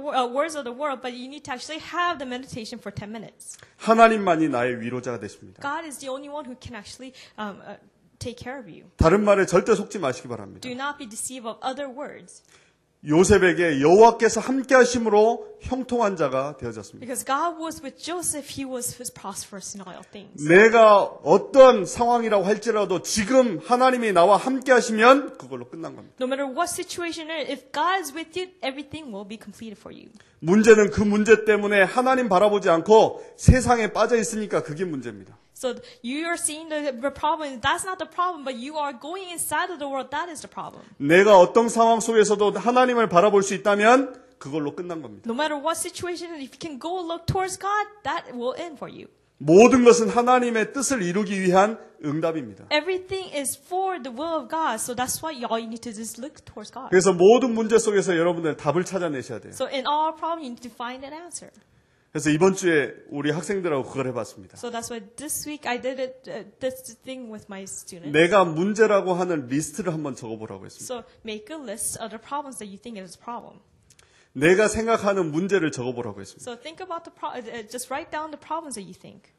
the world, but you need to actually have the meditation for 10 minutes. 하나님만이 나의 위로자가 되십니다. God is the only one who can actually take care of you. 다른 말에 절대 속지 마시기 바랍니다. Do not be deceived of other words. 요셉에게 여호와께서 함께 하심으로 형통한 자가 되어졌습니다. Because God was with Joseph, he was prosperous in all things. 내가 어떤 상황이라고 할지라도 지금 하나님이 나와 함께 하시면 그걸로 끝난 겁니다. No matter what situation it is, if God is with you, everything will be completed for you. 문제는 그 문제 때문에 하나님 바라보지 않고 세상에 빠져 있으니까 그게 문제입니다. So you are seeing the problem. That's not the problem, but you are going inside of the world. That is the problem. 내가 어떤 상황 속에서도 하나님을 바라볼 수 있다면 그걸로 끝난 겁니다. No matter what situation, if you can go look towards God, that will end for you. 모든 것은 하나님의 뜻을 이루기 위한 응답입니다. Everything is for the will of God. So that's why all you need to just look towards God. 그래서 모든 문제 속에서 여러분들 답을 찾아내셔야 돼요. So in all problems, you need to find an answer. 그래서 이번 주에 우리 학생들하고 그걸 해봤습니다. So that's why this week I did this thing with my students. 내가 문제라고 하는 리스트를 한번 적어보라고 했습니다. So make a list of the problems that you think is a problem. 내가 생각하는 문제를 적어보라고 했습니다. So think about just write down the problems that you think.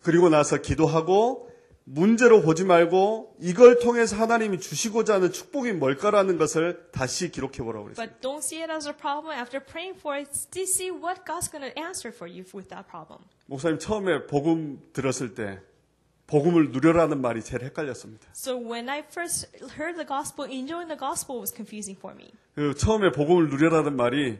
그리고 나서 기도하고 문제로 보지 말고 이걸 통해서 하나님이 주시고자 하는 축복이 뭘까라는 것을 다시 기록해보라고 그랬습니다. But don't see it as a problem. After praying for it, see what God's going to answer for you with that problem. 목사님 처음에 복음 들었을 때 복음을 누려라는 말이 제일 헷갈렸습니다. So when I first heard the gospel, enjoying the gospel was confusing for me. 그 처음에 복음을 누려라는 말이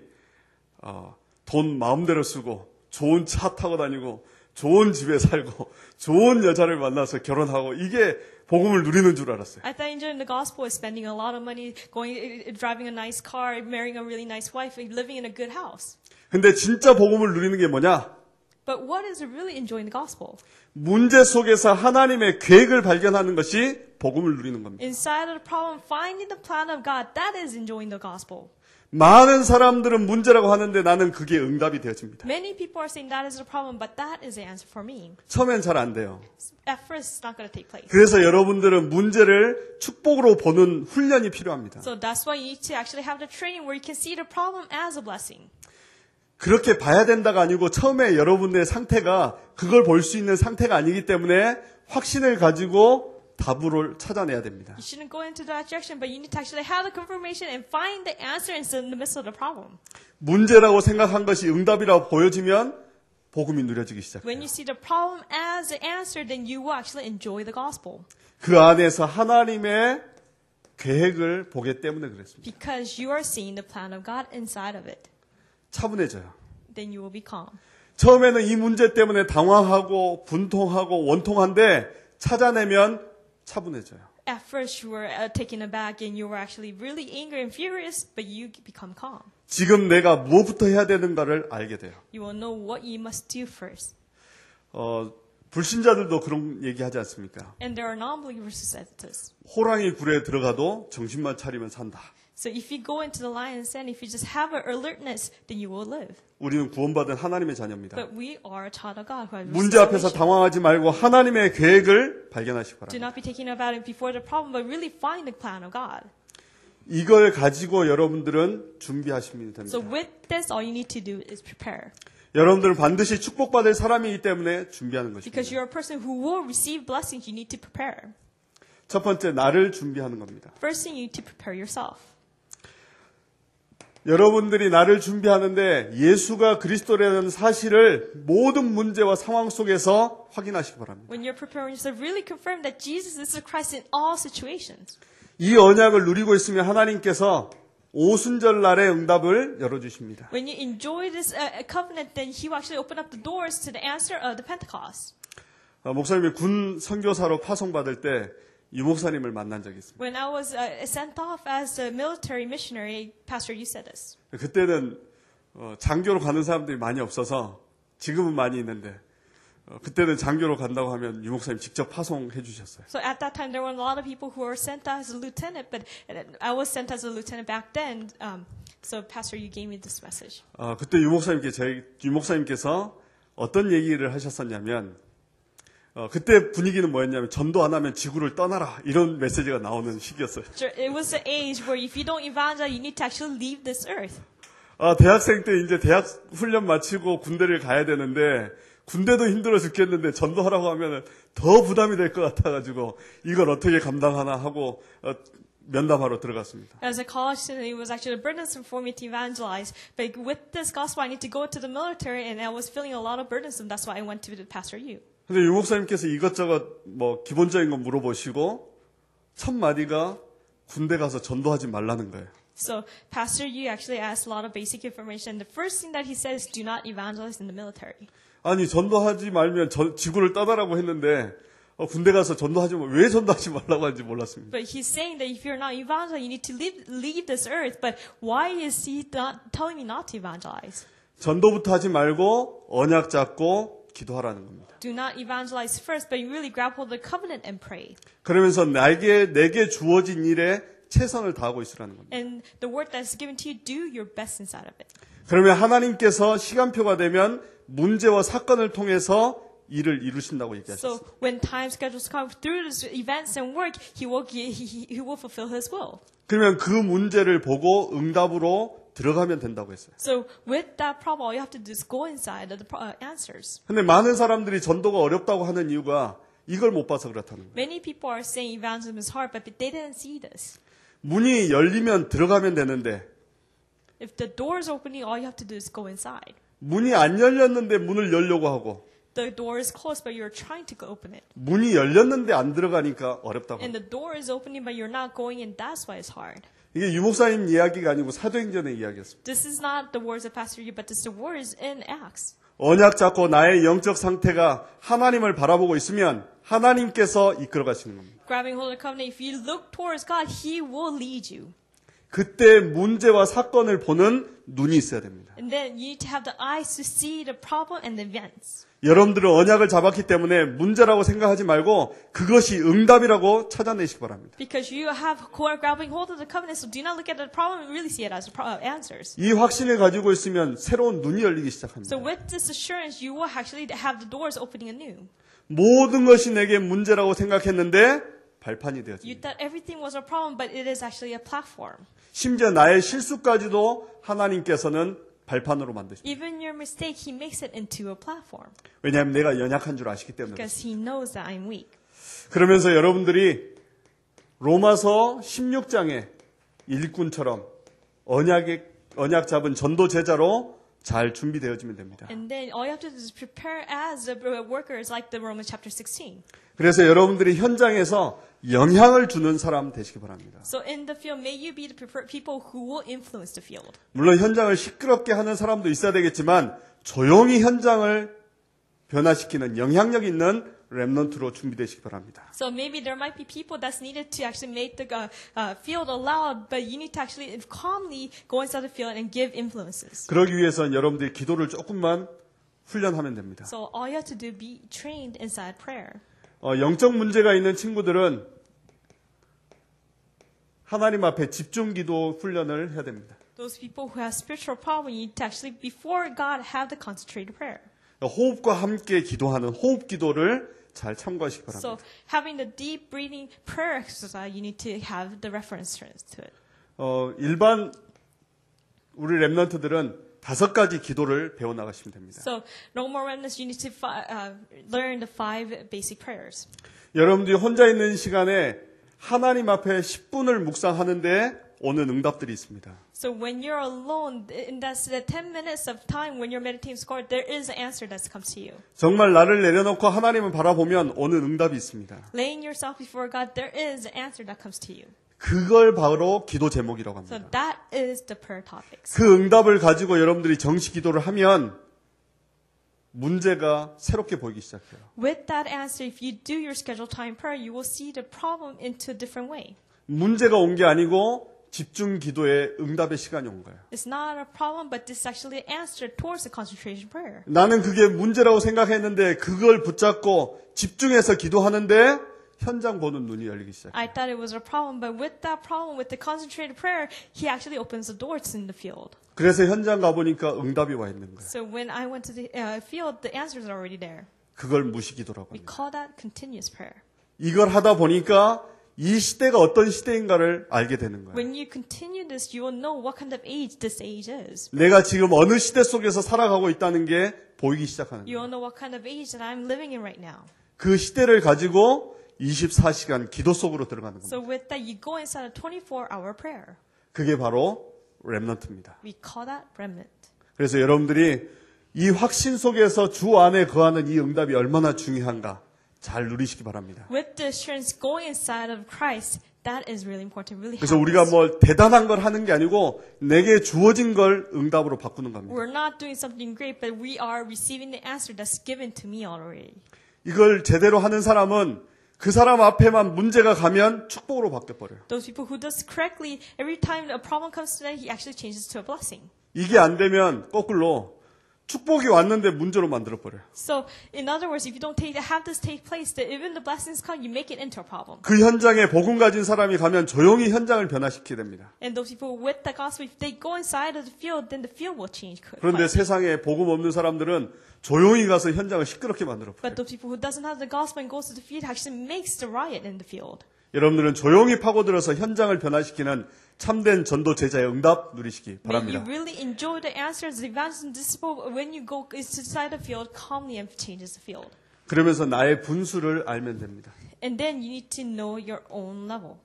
돈 마음대로 쓰고 좋은 차 타고 다니고 좋은 집에 살고 좋은 여자를 만나서 결혼하고 이게 복음을 누리는 줄 알았어요. I thought enjoying the gospel is spending a lot of money, driving a nice car, marrying a really nice wife, and living in a good house. 근데 진짜 복음을 누리는 게 뭐냐? But what is really enjoying the gospel? 문제 속에서 하나님의 계획을 발견하는 것이 복음을 누리는 겁니다. Inside of the problem, finding the plan of God, that is enjoying the gospel. 많은 사람들은 문제라고 하는데 나는 그게 응답이 되어집니다. Many people are saying that is a problem, but that is the answer for me. 처음엔 잘 안 돼요. At first, it's not going to take place. 그래서 여러분들은 문제를 축복으로 보는 훈련이 필요합니다. So that's why you need to actually have the training where you can see the problem as a blessing. 그렇게 봐야 된다가 아니고 처음에 여러분의 상태가 그걸 볼 수 있는 상태가 아니기 때문에 확신을 가지고 답을 찾아내야 됩니다. You shouldn't go into that direction, but you need to actually have the confirmation and find the answer in the midst of the problem. 문제라고 생각한 것이 응답이라고 보여지면 복음이 누려지기 시작해요. When you see the problem as the answer, then you will actually enjoy the gospel. 그 안에서 하나님의 계획을 보기 때문에 그랬습니다. Because you are seeing the plan of God inside of it. 차분해져요. Then you will be calm. 처음에는 이 문제 때문에 당황하고 분통하고 원통한데 찾아내면 차분해져요. At first, you were taken aback and you were actually really angry and furious, but you become calm. 지금 내가 무엇부터 해야 되는가를 알게 돼요. You will know what you must do first. 불신자들도 그런 얘기하지 않습니까? And there are non-believers who said this. 호랑이 굴에 들어가도 정신만 차리면 산다. So if you go into the lion's den, if you just have an alertness, then you will live. 우리는 구원받은 하나님의 자녀입니다. But we are a child of God. Who has 문제 앞에서 salvation. 당황하지 말고 하나님의 계획을 발견하시기 Do 바랍니다. not be taken about it before the problem, but really find the plan of God. 이걸 가지고 여러분들은 준비하시면 됩니다. So with this, all you need to do is prepare. 여러분들은 반드시 축복받을 사람이기 때문에 준비하는 Because 것입니다. you're a person who will receive blessings, you need to prepare. 첫 번째, 나를 준비하는 겁니다. First thing, you need to prepare yourself. 여러분들이 나를 준비하는데 예수가 그리스도라는 사실을 모든 문제와 상황 속에서 확인하시기 바랍니다. When you're preparing yourself, really confirm that Jesus is the Christ in all situations. 이 언약을 누리고 있으면 하나님께서 오순절 날의 응답을 열어주십니다. When you enjoy this covenant, then He will actually open up the doors to the answer of the Pentecost. 목사님이 군 선교사로 파송받을 때 유 목사님을 만난 적이 있습니다. When I was sent off as a military missionary, Pastor, you said this. 그때는 장교로 가는 사람들이 많이 없어서 지금은 많이 있는데 그때는 장교로 간다고 하면 유 목사님 직접 파송해 주셨어요. So at that time, there were a lot of people who were sent as a lieutenant, but I was sent as a lieutenant back then. So, Pastor, you gave me this message. 그때 유 목사님께서 어떤 얘기를 하셨었냐면 그때 분위기는 뭐였냐면 전도 안 하면 지구를 떠나라 이런 메시지가 나오는 시기였어요. It was the age where if you don't evangelize, you need to actually leave this earth. 대학생 때 이제 대학 훈련 마치고 군대를 가야 되는데 군대도 힘들어 죽겠는데 전도하라고 하면 더 부담이 될 것 같아가지고 이걸 어떻게 감당하나 하고 면담하러 들어갔습니다. As a college student, it was actually burdensome for me to evangelize. But with this gospel, I need to go to the military, and I was feeling a lot of burdensome. That's why I went to Pastor Yu. 근데 유 목사님께서 이것저것 기본적인 거 물어보시고 첫 마디가 군대 가서 전도하지 말라는 거예요. So Pastor Yu actually asked a lot of basic information. The first thing that he said is, "Do not evangelize in the military." 아니 전도하지 말면 지구를 떠나라고 했는데 군대 가서 왜 전도하지 말라고 하는지 몰랐습니다. But he's saying that if you're not evangelizing, you need to leave this earth. But why is he not telling me not to evangelize? 전도부터 하지 말고 언약 잡고 기도하라는 겁니다. Do not evangelize first, but you really grab hold of the covenant and pray. 그러면서 내게 주어진 일에 최선을 다하고 있으라는 겁니다. And the word that's given to you, do your best inside of it. 그러면 하나님께서 시간표가 되면 문제와 사건을 통해서 일을 이루신다고 얘기하셨어요. So when time schedules come through these events and work, he will fulfill his will. 그러면 그 문제를 보고 응답으로 들어가면 된다고 했어요. So with that problem, all you have to do is go inside of the answers. 근데 많은 사람들이 전도가 어렵다고 하는 이유가 이걸 못 봐서 그렇다는 거예요. Many people are saying evangelism is hard, but they didn't see this. 문이 열리면 들어가면 되는데 If the door is opening, all you have to do is go inside. 문이 안 열렸는데 문을 열려고 하고 The door is closed, but you're trying to open it. 문이 열렸는데 안 들어가니까 어렵다고. And the door is opening, but you're not going in. That's why it's hard. 이게 유 목사님 이야기가 아니고 사도행전의 이야기였습니다. This is not the words of Pastor Yu, but this is the words in Acts. 언약 잡고 나의 영적 상태가 하나님을 바라보고 있으면 하나님께서 이끌어 가시는 겁니다. Grabbing hold of the covenant, if you look towards God, He will lead you. 그때 문제와 사건을 보는 눈이 있어야 됩니다. And then you need to have the eyes to see the problem and the events. 여러분들은 언약을 잡았기 때문에 문제라고 생각하지 말고 그것이 응답이라고 찾아내시기 바랍니다. Because you have grabbing hold of the covenant, so do not look at the problem and really see it as answers. 이 확신을 가지고 있으면 새로운 눈이 열리기 시작합니다. So with this assurance, you will actually have the doors opening anew. 모든 것이 내게 문제라고 생각했는데 발판이 You 되어집니다. thought everything was a problem, but it is actually a platform. 심지어 나의 실수까지도 하나님께서는 발판으로 만드십니다. Even your mistake, He makes it into a platform. 왜냐하면 내가 연약한 줄 아시기 때문에. Because He knows that I'm weak. 그러면서 여러분들이 로마서 16장의 일꾼처럼 언약 잡은 전도 제자로 잘 준비되어지면 됩니다. And then all you have to do is prepare as the workers like the Romans chapter 16. 그래서 여러분들이 현장에서 영향을 주는 사람 되시기 바랍니다. So in the field, may you be the people who will influence the field. 물론 현장을 시끄럽게 하는 사람도 있어야 되겠지만 조용히 현장을 변화시키는 영향력 있는 렘넌트로 준비되시기 바랍니다. So maybe there might be people that's needed to actually make the field loud, but you need to actually calmly go inside the field and give influences. 그러기 위해서는 여러분들이 기도를 조금만 훈련하면 됩니다. So all you have to do is be trained inside prayer. 영적 문제가 있는 친구들은 하나님 앞에 집중 기도 훈련을 해야 됩니다. Those people who have spiritual problems, you need to actually, before God, have the concentrated prayer. 호흡과 함께 기도하는 호흡 기도를 잘 참고하시기 바랍니다. So having the deep breathing prayer exercise, you need to have the reference to it. 일반 우리 렘넌트들은 5가지 기도를 배워 나가시면 됩니다. So no more remnants, you need to learn the 5 basic prayers. 여러분들이 혼자 있는 시간에 하나님 앞에 10분을 묵상하는데 오는 응답들이 있습니다. So when you're alone, in that 10 minutes of time when you're meditating score, there is an answer that comes to you. 정말 나를 내려놓고 하나님을 바라보면 오는 응답이 있습니다. Laying yourself before God, there is an answer that comes to you. 그걸 바로 기도 제목이라고 So 합니다. that is the prayer topics. 그 응답을 가지고 여러분들이 정시 기도를 하면 문제가 새롭게 보이기 시작해요. With that answer, if you do your scheduled time prayer, you will see the problem into a different way. 문제가 온 게 아니고 집중 기도의 응답의 시간이 온 거예요. It's not a problem, but this is actually an answer towards the concentration prayer. 나는 그게 문제라고 생각했는데 그걸 붙잡고 집중해서 기도하는데 현장 보는 눈이 열리기 시작해요. I thought it was a problem, but with that problem, with the concentrated prayer, he actually opens the doors in the field. 그래서 현장 가보니까 응답이 와 있는 거예요. So when I went to the field, the answers are already there. 그걸 무시기도라고 We 합니다. call that continuous prayer. 이걸 하다 보니까 이 시대가 어떤 시대인가를 알게 되는 거예요. When you continue this, you will know what kind of age this age is. 내가 지금 어느 시대 속에서 살아가고 있다는 게 보이기 시작하는 You 거예요. will know what kind of age that I'm living in right now. 그 시대를 가지고 24시간 기도 속으로 들어가는 So 겁니다. with that, you go inside a 24-hour prayer. 그게 바로 렘넌트입니다. We call that remnant. 그래서 여러분들이 이 확신 속에서 주 안에 거하는 이 응답이 얼마나 중요한가 잘 누리시기 바랍니다. With the assurance going inside of Christ, that is really important. Really 그래서 우리가 happens. 뭐 대단한 걸 하는 게 아니고 내게 주어진 걸 응답으로 바꾸는 겁니다. We're not doing something great, but we are receiving the answer that's given to me already. 이걸 제대로 하는 사람은 그 사람 앞에만 문제가 가면 축복으로 바뀌어버려요. Those people who does correctly, every time a problem comes to them, he actually changes to a blessing. 이게 안 되면 거꾸로 축복이 왔는데 문제로 만들어버려요. So, in other words, if you don't have this take place, that even the blessings come, you make it into a problem. 그 현장에 복음 가진 사람이 가면 조용히 현장을 변화시키게 됩니다. And those people with the gospel, if they go inside of the field, then the field will change. 그런데 세상에 복음 없는 사람들은 조용히 가서 현장을 시끄럽게 만들어버려요. But those people who doesn't have the gospel and goes to the field actually makes the riot in the field. 여러분들은 조용히 파고들어서 현장을 변화시키는 참된 전도 제자의 응답 누리시기 May you 바랍니다. really enjoy the answers, the evangelism disciple when you go inside the field, calmly and changes the field. 그러면서 나의 분수를 알면 됩니다. And then you need to know your own level.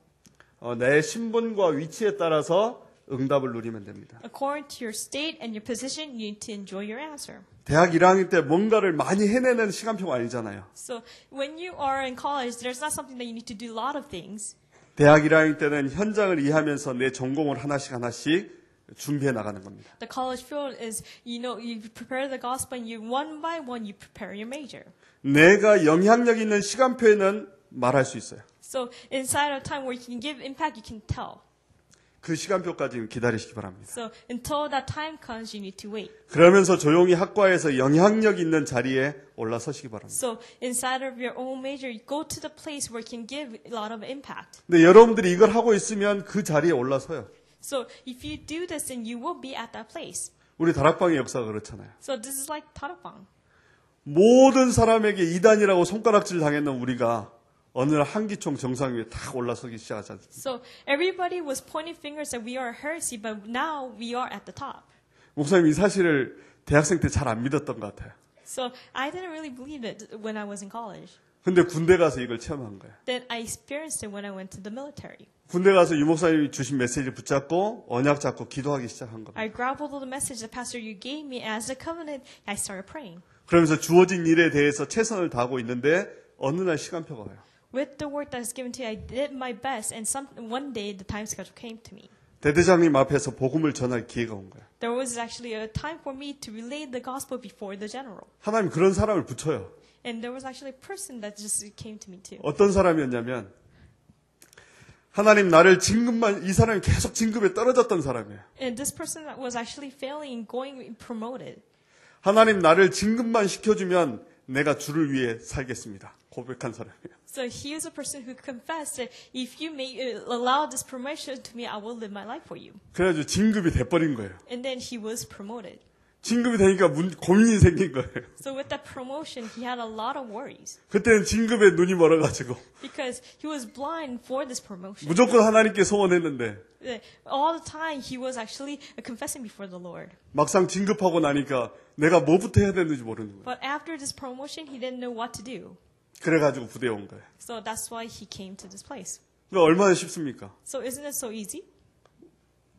내 신분과 위치에 따라서 응답을 누리면 됩니다. According to your state and your position, you need to enjoy your answer. 대학 1학년 때 뭔가를 많이 해내는 시간표가 아니잖아요. So when you are in college, there's not something that you need to do a lot of things. 대학 1학년 때는 현장을 이해하면서 내 전공을 하나씩 준비해 나가는 겁니다. The college field is, you prepare the gospel and you one by one you prepare your major. 내가 영향력 있는 시간표에는 말할 수 있어요. So inside a time where you can give impact, you can tell. 그 시간표까지 기다리시기 바랍니다. So until that time comes, you need to wait. 그러면서 조용히 학과에서 영향력 있는 자리에 올라서시기 바랍니다. So inside of your own major, you go to the place where you can give a lot of impact. 근데 여러분들이 이걸 하고 있으면 그 자리에 올라서요. So if you do this, then you will be at that place. 우리 다락방의 역사가 그렇잖아요. So this is like Tarapang. 모든 사람에게 이단이라고 손가락질 당했는 우리가 어느 날 한기총 정상 위에 탁 올라서기 시작하지 않습니까? So everybody was pointing fingers that we are heresy, but now we are at the top. 목사님 이 사실을 대학생 때 잘 안 믿었던 것 같아요. So I didn't really believe it when I was in college. 근데 군대 가서 이걸 체험한 거예요. Then I experienced it when I went to the military. 군대 가서 유 목사님이 주신 메시지를 붙잡고 언약 잡고 기도하기 시작한 겁니다. I grappled with the message the pastor you gave me as a covenant. I started praying. 그러면서 주어진 일에 대해서 최선을 다하고 있는데 어느 날 시간표가 와요. With the work that is given to you, I did my best, and one day the time schedule came to me. 대대장님 앞에서 복음을 전할 기회가 온 거예요. There was actually a time for me to relay the gospel before the general. 하나님 그런 사람을 붙여요. And there was actually a person that just came to me too. 어떤 사람이었냐면 하나님 나를 이 사람이 계속 진급에 떨어졌던 사람이에요. And this person was actually failing and going promoted. 하나님 나를 진급만 시켜주면 내가 주를 위해 살겠습니다. 고백한 사람이에요. So he was a person who confessed that if you may allow this promotion to me, I will live my life for you. 그래가지고 진급이 돼버린 거예요. And then he was promoted. 진급이 되니까 고민이 생긴 거예요. So with that promotion, he had a lot of worries. 그때는 진급에 눈이 멀어가지고 Because he was blind for this promotion. 무조건 하나님께 소원했는데 All the time he was actually confessing before the Lord. 막상 진급하고 나니까 내가 뭐부터 해야 되는지 모르는 거예요. But after this promotion, he didn't know what to do. 그래가지고 부대에 온 거예요. So that's why he came to this place. 그러니까 얼마나 쉽습니까? So isn't it so easy?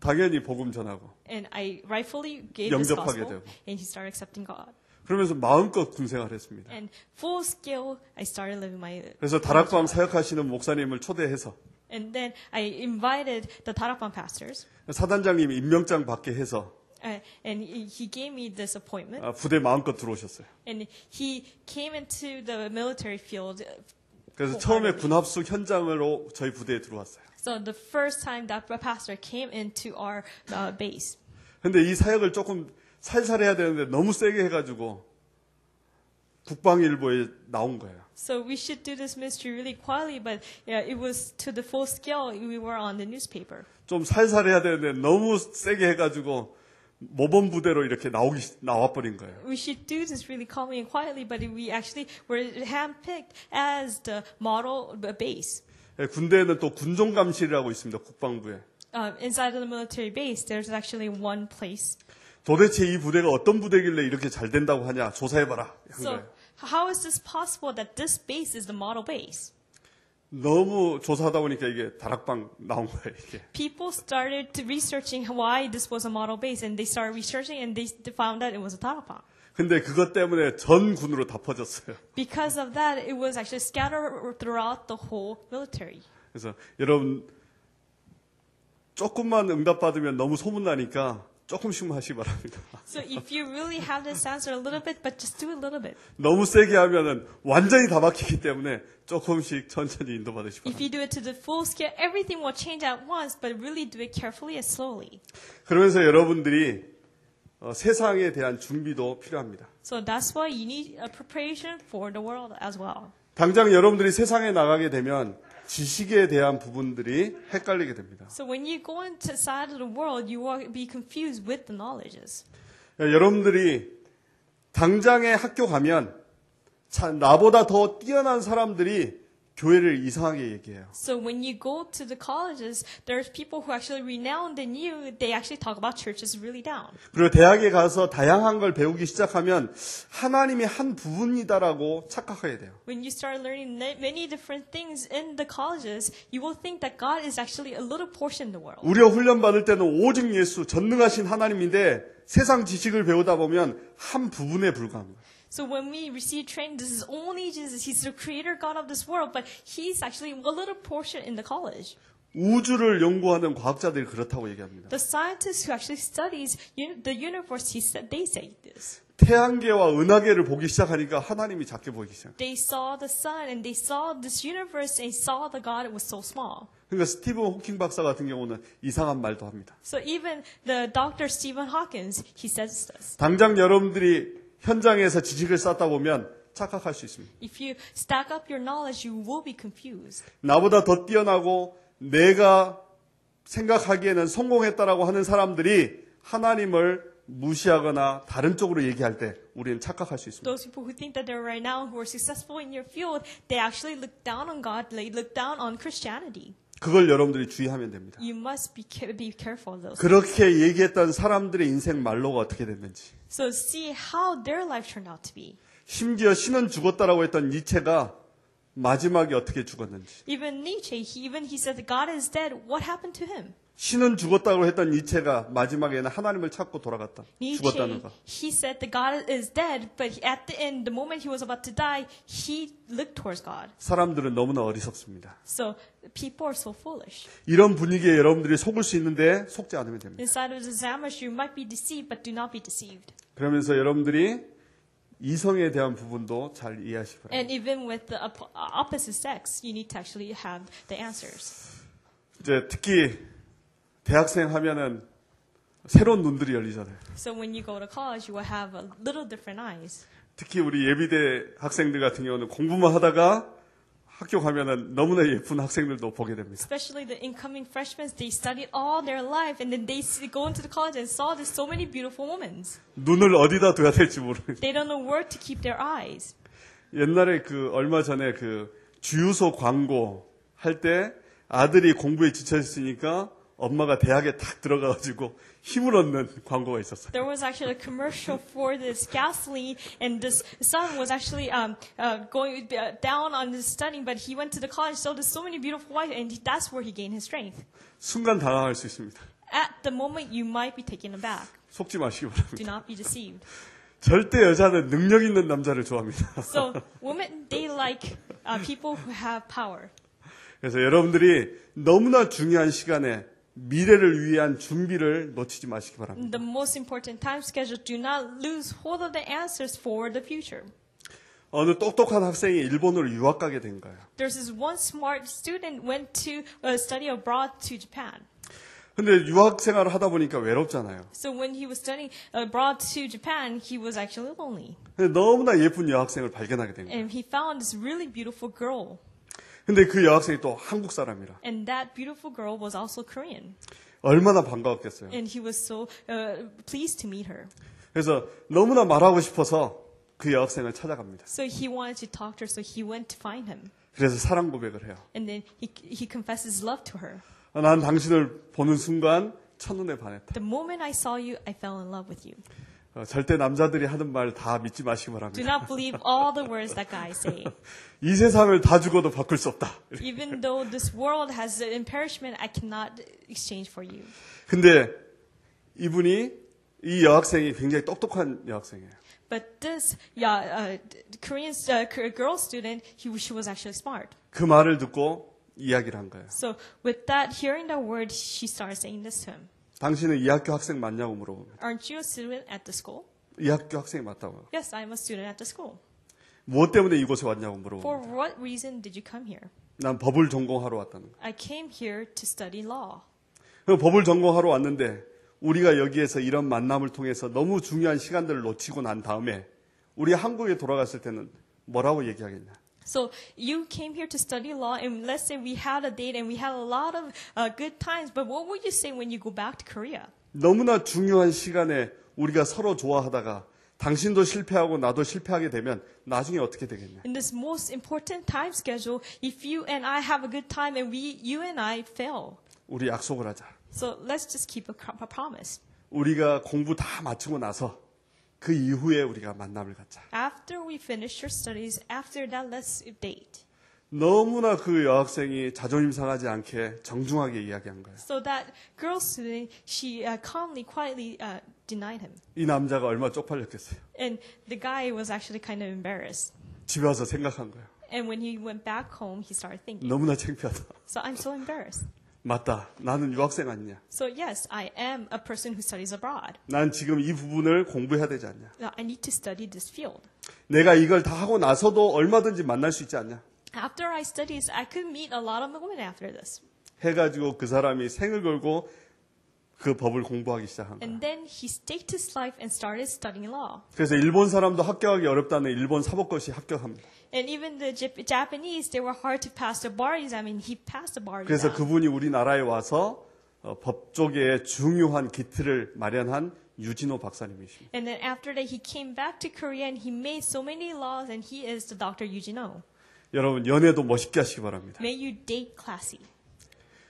당연히 복음 전하고 And I rightfully gave this 영접하게 gospel, 되고. and he started accepting God. 그러면서 마음껏 군생활 했습니다. And full skill, I started living my 그래서 다락방 사역하시는 목사님을 초대해서 And then I invited the Tarapam pastors, 사단장님이 임명장 받게 해서 and he gave me this appointment. 부대 마음껏 들어오셨어요. And he came into the military field. 그래서 처음에 군합숙 현장으로 저희 부대에 들어왔어요. So the first time that pastor came into our base. 근데 이 사역을 조금 살살 해야 되는데 너무 세게 해가지고 국방일보에 나온 거예요. So we should do this ministry really quietly, but it was to the full scale. We were on the newspaper. 좀 살살 해야 되는데 너무 세게 해가지고 모범 부대로 이렇게 나와버린 거예요. We should do this really calmly and quietly, but we actually were handpicked as the model base. 군대에는 또 군종감실이라고 있습니다. 국방부에. Inside of the military base, there's actually one place. 도대체 이 부대가 어떤 부대길래 이렇게 잘 된다고 하냐 조사해봐라 한 So 거예요. how is this possible that this base is the model base? 너무 조사하다 보니까 이게 다락방 나온 거예요. 이게. People started to researching why this was a model base, and they started researching, and they found out it was a Tarapam. 근데 그것 때문에 전 군으로 다 퍼졌어요. Because of that, it was actually scattered throughout the whole military. 그래서 여러분 조금만 응답받으면 너무 소문나니까 조금씩만 하시기 바랍니다. So if you really have this answer a little bit, but just do a little bit. 너무 세게 하면은 완전히 다 막히기 때문에 조금씩 천천히 인도받으시기 If you 바랍니다. do it to the full scale, everything will change at once, but really do it carefully and slowly. 그러면서 여러분들이 세상에 대한 준비도 필요합니다. So that's why you need a preparation for the world as well. 당장 여러분들이 세상에 나가게 되면 지식에 대한 부분들이 헷갈리게 됩니다. So when you go into side of the world, you will be confused with the knowledges. 여러분들이 당장에 학교 가면 나보다 더 뛰어난 사람들이 교회를 이상하게 얘기해요. So when you go to the colleges, there's people who actually renowned than you. They actually talk about churches really down. 그리고 대학에 가서 다양한 걸 배우기 시작하면 하나님이 한 부분이다라고 착각하게 돼요. When you start learning many different things in the colleges, you will think that God is actually a little portion in the world. 우리가 훈련 받을 때는 오직 예수 전능하신 하나님인데 세상 지식을 배우다 보면 한 부분에 불과합니다. So when we receive training, this is only Jesus. He's the creator God of this world, but he's actually a little portion in the college. 우주를 연구하는 과학자들이 그렇다고 얘기합니다. The scientist who actually studies the universe, they say this. 태양계와 은하계를 보기 시작하니까 하나님이 작게 보이기 시작해요. They saw the sun and they saw this universe and saw the God was so small. 그러니까 스티븐 호킹 박사 같은 경우는 이상한 말도 합니다. So even the Dr. Stephen Hawkins, he says this. 당장 여러분들이 현장에서 지식을 쌓다 보면 착각할 수 있습니다. If you stack up your knowledge, you will be confused. 나보다 더 뛰어나고 내가 생각하기에는 성공했다라고 하는 사람들이 하나님을 무시하거나 다른 쪽으로 얘기할 때 우리는 착각할 수 있습니다. Those people who think that they're right now, who are successful in your field, they actually look down on God, they look down on Christianity. 그걸 여러분들이 주의하면 됩니다. You must be careful of those. 그렇게 얘기했던 사람들의 인생 말로가 어떻게 됐는지. So see how their life turned out to be. 심지어 신은 죽었다라고 했던 니체가 마지막에 어떻게 죽었는지. Even Nietzsche, he said that God is dead. What happened to him? 신은 죽었다고 했던 니체가 마지막에는 하나님을 찾고 돌아갔다. 죽었다는 Nietzsche, 거. he said that God is dead, but at the end, the moment he was about to die, he looked towards God. 사람들은 너무나 어리석습니다. So people are so foolish. 이런 분위기에 여러분들이 속을 수 있는데 속지 않으면 됩니다. Inside of this atmosphere, you might be deceived, but do not be deceived. 그러면서 여러분들이 이성에 대한 부분도 잘 이해하시기 바랍니다. And even with the opposite sex, you need to actually have the answers. 이제 특히 대학생 하면은 새로운 눈들이 열리잖아요. So when you go to college, you will have a little different eyes. 특히 우리 예비대 학생들 같은 경우는 공부만 하다가 학교 가면은 너무나 예쁜 학생들도 보게 됩니다. Especially the incoming freshmen, they studied all their life, and then they go into the college and saw there's so many beautiful women. 눈을 어디다 둬야 될지 모르겠어요. They don't know where to keep their eyes. 옛날에 얼마 전에 주유소 광고 할 때 아들이 공부에 지쳐 있으니까 엄마가 대학에 딱 들어가가지고 힘을 얻는 광고가 있었어요. There was actually a commercial for this gasoline, and this son was actually going down on his studying, but he went to the college, saw there's so many beautiful wives, and that's where he gained his strength. 순간 당황할 수 있습니다. At the moment, you might be taken aback. 속지 마시기 Do 바랍니다. not be deceived. 절대 여자는 능력 있는 남자를 좋아합니다. So women, they like people who have power. 그래서 여러분들이 너무나 중요한 시간에 미래를 위한 준비를 놓치지 마시기 바랍니다. The most important time schedule, do not lose hold of the answers for the future. 어느 똑똑한 학생이 일본으로 유학 가게 된 거예요. There's this one smart student went to study abroad to Japan. 근데 유학 생활을 하다 보니까 외롭잖아요. So when he was studying abroad to Japan, he was actually lonely. 근데 너무나 예쁜 여학생을 발견하게 된 거예요. And he found this really beautiful girl. 근데 그 여학생이 또 한국 사람이라. And that beautiful girl was also Korean. 얼마나 반가웠겠어요. And he was so pleased to meet her. 그래서 너무나 말하고 싶어서 그 여학생을 찾아갑니다. So he wanted to talk to her, so he went to find him. 그래서 사랑 고백을 해요. And then he confessed his love to her. 난 당신을 보는 순간 첫눈에 반했다. The moment I saw you, I fell in love with you. 절대 남자들이 하는 말 다 믿지 마시기 Do 바랍니다. not believe all the words that guys say. 이 세상을 다 죽어도 바꿀 수 없다. Even though this world has an imperishment, I cannot exchange for you. 근데 이 여학생이 굉장히 똑똑한 여학생이에요. But this Korean girl student, she was actually smart. 그 말을 듣고 이야기를 한 거예요. So with that, hearing that word, she started saying this to him. 당신은 이 학교 학생 맞냐고 물어봅니다. Aren't you a student at the school? 이 학교 학생이 맞다고요. Yes, I'm a student at the school. 무엇 때문에 이곳에 왔냐고 For 물어봅니다. what reason did you come here? 난 법을 전공하러 왔다는 거예요. I came here to study law. 그 법을 전공하러 왔는데 우리가 여기에서 이런 만남을 통해서 너무 중요한 시간들을 놓치고 난 다음에 우리 한국에 돌아갔을 때는 뭐라고 얘기하겠냐. So you came here to study law, and let's say we had a date and we had a lot of good times, but what would you say when you go back to Korea? 너무나 중요한 시간에 우리가 서로 좋아하다가 당신도 실패하고 나도 실패하게 되면 나중에 어떻게 되겠냐. In this most important time schedule, if you and I have a good time and you and I fail, 우리 약속을 하자. so let's just keep a promise. 우리가 공부 다 마치고 나서 그 이후에 우리가 만남을 갖자. After we finish our studies, after that, let's date. 너무나 그 여학생이 자존심 상하지 않게 정중하게 이야기한 거예요. So that girl student, she calmly, quietly denied him. 이 남자가 얼마나 쪽팔렸겠어요. And the guy was actually kind of embarrassed. 집에 와서 생각한 거예요. And when he went back home, he started thinking, 너무나 창피하다. so I'm so embarrassed. 맞다. 나는 유학생 아니냐. So yes, I am a person who studies abroad. 난 지금 이 부분을 공부해야 되지 않냐. Now, I need to study this field. 내가 이걸 다 하고 나서도 얼마든지 만날 수 있지 않냐. After I study, I could meet a lot of women after this. 해가지고 그 사람이 생을 걸고 그 법을 공부하기 시작한 거예요. And then he staked his life and started studying law. 그래서 일본 사람도 합격하기 어렵다는 일본 사법고시 합격합니다. And even the Japanese, they were hard to pass the bar exam, and he passed the bar 그래서 exam. 그분이 우리나라에 와서 법 쪽에 중요한 기틀을 마련한 유진호 박사님이십니다. And then after that, he came back to Korea and he made so many laws, and he is the Dr. Eugene. 여러분 연애도 멋있게 하시기 바랍니다. May you date classy.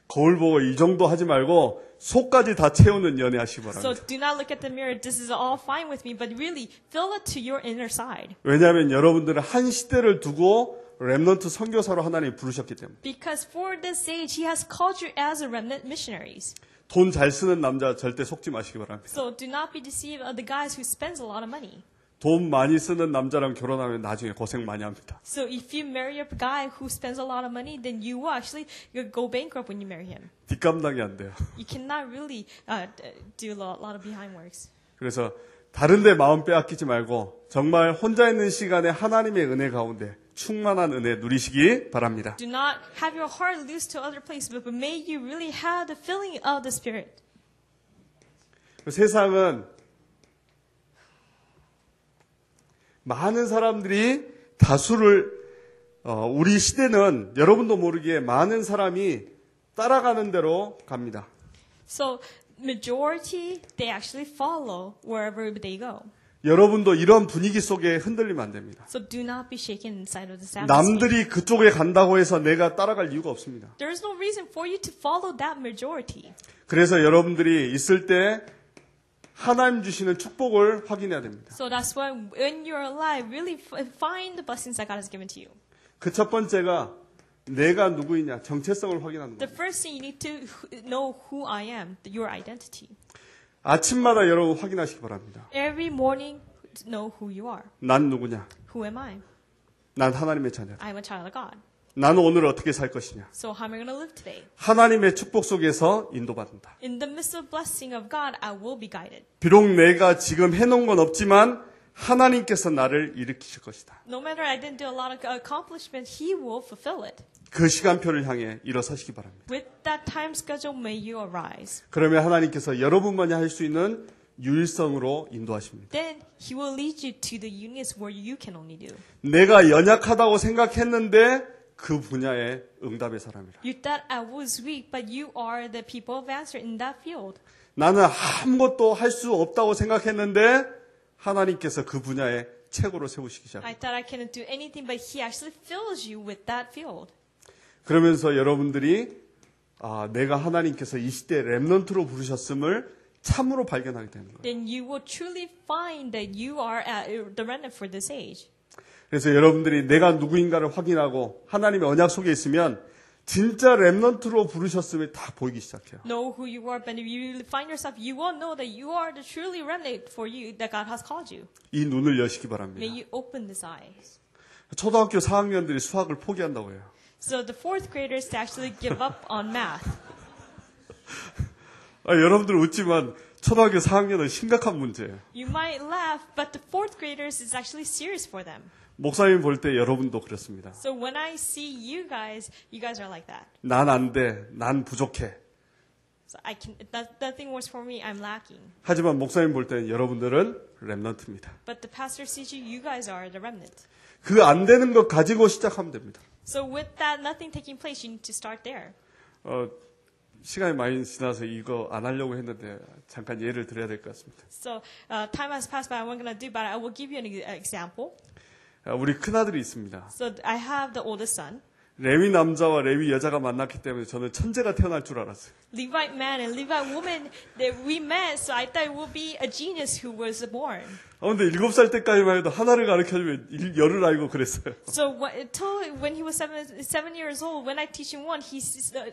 거울 보고 이 정도 하지 말고 속까지 다 채우는 연애 하시기 So 바랍니다. do not look at the mirror. This is all fine with me, but really fill it to your inner side. 왜냐하면 여러분들은 한 시대를 두고 렘넌트 선교사로 하나님이 부르셨기 때문에. Because for this age, he has called you as a remnant missionaries. 돈 잘 쓰는 남자 절대 속지 마시기 바랍니다. So do not be deceived of the guys who spends a lot of money. 돈 많이 쓰는 남자랑 결혼하면 나중에 고생 많이 합니다. So if you marry a guy who spends a lot of money, then you will actually go bankrupt when you marry him. 뒷감당이 안 돼요. You cannot really do a lot of behind works. 그래서 다른 데 마음 빼앗기지 말고 정말 혼자 있는 시간에 하나님의 은혜 가운데 충만한 은혜 누리시기 바랍니다. Do not have your heart loose to other places, but may you really have the filling of the Spirit. 세상은 많은 사람들이 다수를 우리 시대는 여러분도 모르게 많은 사람이 따라가는 대로 갑니다. So majority, they actually follow wherever they go. 여러분도 이런 분위기 속에 흔들리면 안 됩니다. So do not be shaken inside of this atmosphere. 남들이 그쪽에 간다고 해서 내가 따라갈 이유가 없습니다. There is no reason for you to follow that majority. 그래서 여러분들이 있을 때 하나님 주시는 축복을 확인해야 됩니다. So that's why when you're alive, really find the blessings that God has given to you. 그 첫 번째가 내가 누구이냐 정체성을 확인하는 The 겁니다. first thing you need to know who I am, your identity. 아침마다 여러분 확인하시기 바랍니다. Every morning, know who you are. 난 누구냐? Who am I? 난 하나님의 자녀다. I'm a child of God. 나는 오늘 어떻게 살 것이냐. So how am I going to live today? 하나님의 축복 속에서 인도받는다. In the midst of blessing of God, I will be guided. 비록 내가 지금 해놓은 건 없지만 하나님께서 나를 일으키실 것이다. No matter I didn't do a lot of accomplishment, He will fulfill it. 그 시간표를 향해 일어서시기 바랍니다. With that time schedule, may you arise. 그러면 하나님께서 여러분만이 할 수 있는 유일성으로 인도하십니다. Then He will lead you to the unions where you can only do. 내가 연약하다고 생각했는데 그 분야의 응답의 사람이라. You thought I was weak, but you are the people of answer in that field. 나는 아무것도 할 수 없다고 생각했는데 하나님께서 그 분야에 최고로 세우시기 시작합니다. I thought I couldn't do anything, but He actually fills you with that field. 그러면서 여러분들이 내가 하나님께서 이 시대에 렘넌트로 부르셨음을 참으로 발견하게 되는 거예요. Then you will truly find that you are the remnant for this age. 그래서 여러분들이 내가 누구인가를 확인하고 하나님의 언약 속에 있으면 진짜 렘넌트로 부르셨음이 다 보이기 시작해요. Know who you are, but if you find yourself, you will know that you are the truly remnant for you that God has called you. 이 눈을 여시기 바랍니다. May you open these eyes. 초등학교 4학년들이 수학을 포기한다고 해요. So the fourth graders to actually give up on math. 여러분들 웃지만 초등학교 4학년은 심각한 문제예요. You might laugh, but the fourth graders is actually serious for them. 목사님 볼 때 여러분도 그렇습니다. So when I see you guys are like that. 난 안 돼. 난 부족해. So nothing works for me. I'm lacking. 하지만 목사님 볼 때는 여러분들은 렘넌트입니다. But the pastor sees you guys are the remnant. 그 안 되는 것 가지고 시작하면 됩니다. So with that, nothing taking place, you need to start there. 시간이 많이 지나서 이거 안 하려고 했는데 잠깐 예를 드려야 될 것 같습니다. So time has passed by. I wasn't going to do, but I will give you an example. 우리 큰아들이 있습니다. So I have the oldest son. 레위 남자와 레위 여자가 만났기 때문에 저는 천재가 태어날 줄 알았어요. Levite man and Levite woman, that we met, so I thought it would be a genius who was born. 근데 7살 때까지만 해도 하나를 가르쳐주면 열을 알고 그랬어요. So until when he was 7 years old, when I teach him one, he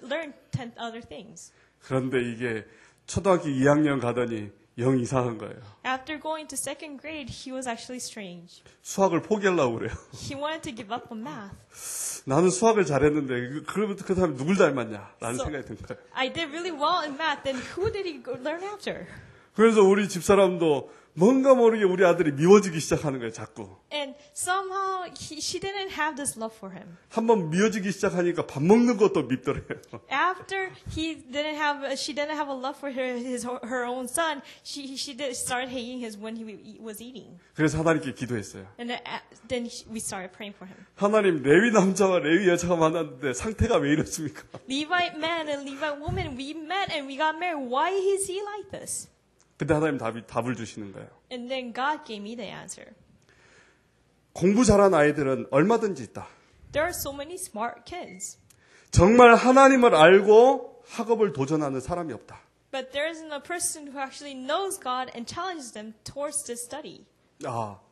learned 10 other things. 그런데 이게 초등학교 2학년 가더니 영 이상한 거예요. After going to second grade, he was actually strange. 수학을 포기하려고 그래요. He wanted to give up on math. 나는 수학을 잘했는데 그러면 그 사람이 누굴 닮았냐 라는 생각이 든 거예요. I did really well in math, then who did he learn after? 그래서 우리 집사람도 뭔가 모르게 우리 아들이 미워지기 시작하는 거예요, 자꾸. And somehow she didn't have this love for him. 한번 미워지기 시작하니까 밥 먹는 것도 밉더래요. After she didn't have a love for her own son, she did start hating his when he was eating. 그래서 하나님께 기도했어요. And then we started praying for him. 하나님, 레위 남자와 레위 여자가 만났는데 상태가 왜 이렇습니까? Levite man and Levite woman, we met and we got married. Why is he like this? 근데 하나님 답을 주시는 거예요. And then God gave me the answer. 공부 잘한 아이들은 얼마든지 있다. There are so many smart kids. 정말 하나님을 알고 학업을 도전하는 사람이 없다. But there isn't a person who actually knows God and challenges them towards this study.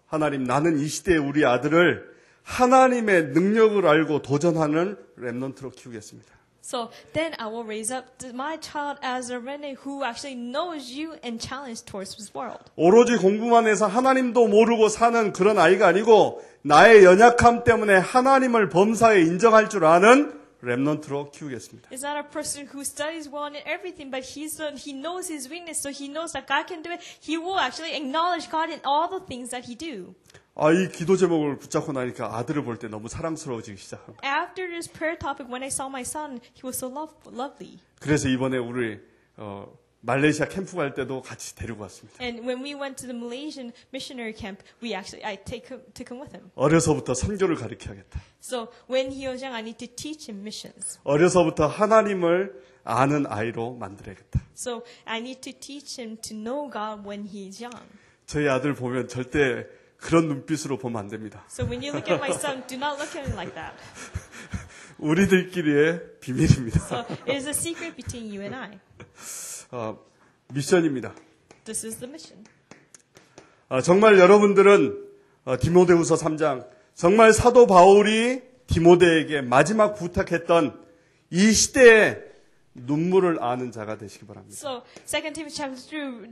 하나님, 나는 이 시대에 우리 아들을 하나님의 능력을 알고 도전하는 렘넌트로 키우겠습니다. So then I will raise up my child as a remnant who actually knows you and challenge towards this world. 오로지 공부만 해서 하나님도 모르고 사는 그런 아이가 아니고 나의 연약함 때문에 하나님을 범사에 인정할 줄 아는 렘넌트로 키우겠습니다. It's not a person who studies well in everything, but he knows his weakness, so he knows that God can do it. He will actually acknowledge God in all the things that he do. 이 기도 제목을 붙잡고 나니까 아들을 볼 때 너무 사랑스러워지기 시작합니다. After this prayer topic, when I saw my son, he was so lovely. 그래서 이번에 우리 말레이시아 캠프 갈 때도 같이 데리고 왔습니다. And when we went to the Malaysian missionary camp, I took him with him. 어려서부터 선교를 가르쳐야겠다. So when he was young, I need to teach him missions. 어려서부터 하나님을 아는 아이로 만들어야겠다. So I need to teach him to know God when he's young. 저희 아들 보면 절대 그런 눈빛으로 보면 안 됩니다. So when you look at my son, do not look at him like that. 우리들끼리의 비밀입니다. So it is a secret between you and I. 미션입니다. This is the mission. 정말 여러분들은 디모데후서 3장 정말 사도 바울이 디모데에게 마지막 부탁했던 이 시대에 눈물을 아는 자가 되시기 바랍니다. So, 2 Timothy chapter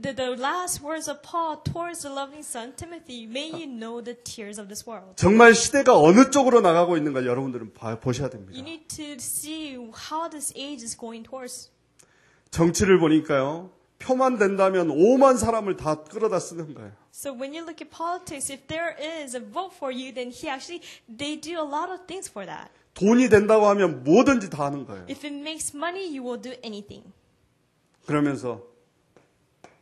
2, the last words of Paul towards the loving son Timothy, may you know the tears of this world. 정말 시대가 어느 쪽으로 나가고 있는가 여러분들은 보셔야 됩니다. You need to see how this age is going towards. 정치를 보니까요. 표만 된다면 5만 사람을 다 끌어다 쓰는 거예요. So when you look at politics, if there is a vote for you, then they do a lot of things for that. 돈이 된다고 하면 뭐든지 다 하는 거예요. If it makes money, you will do anything. 그러면서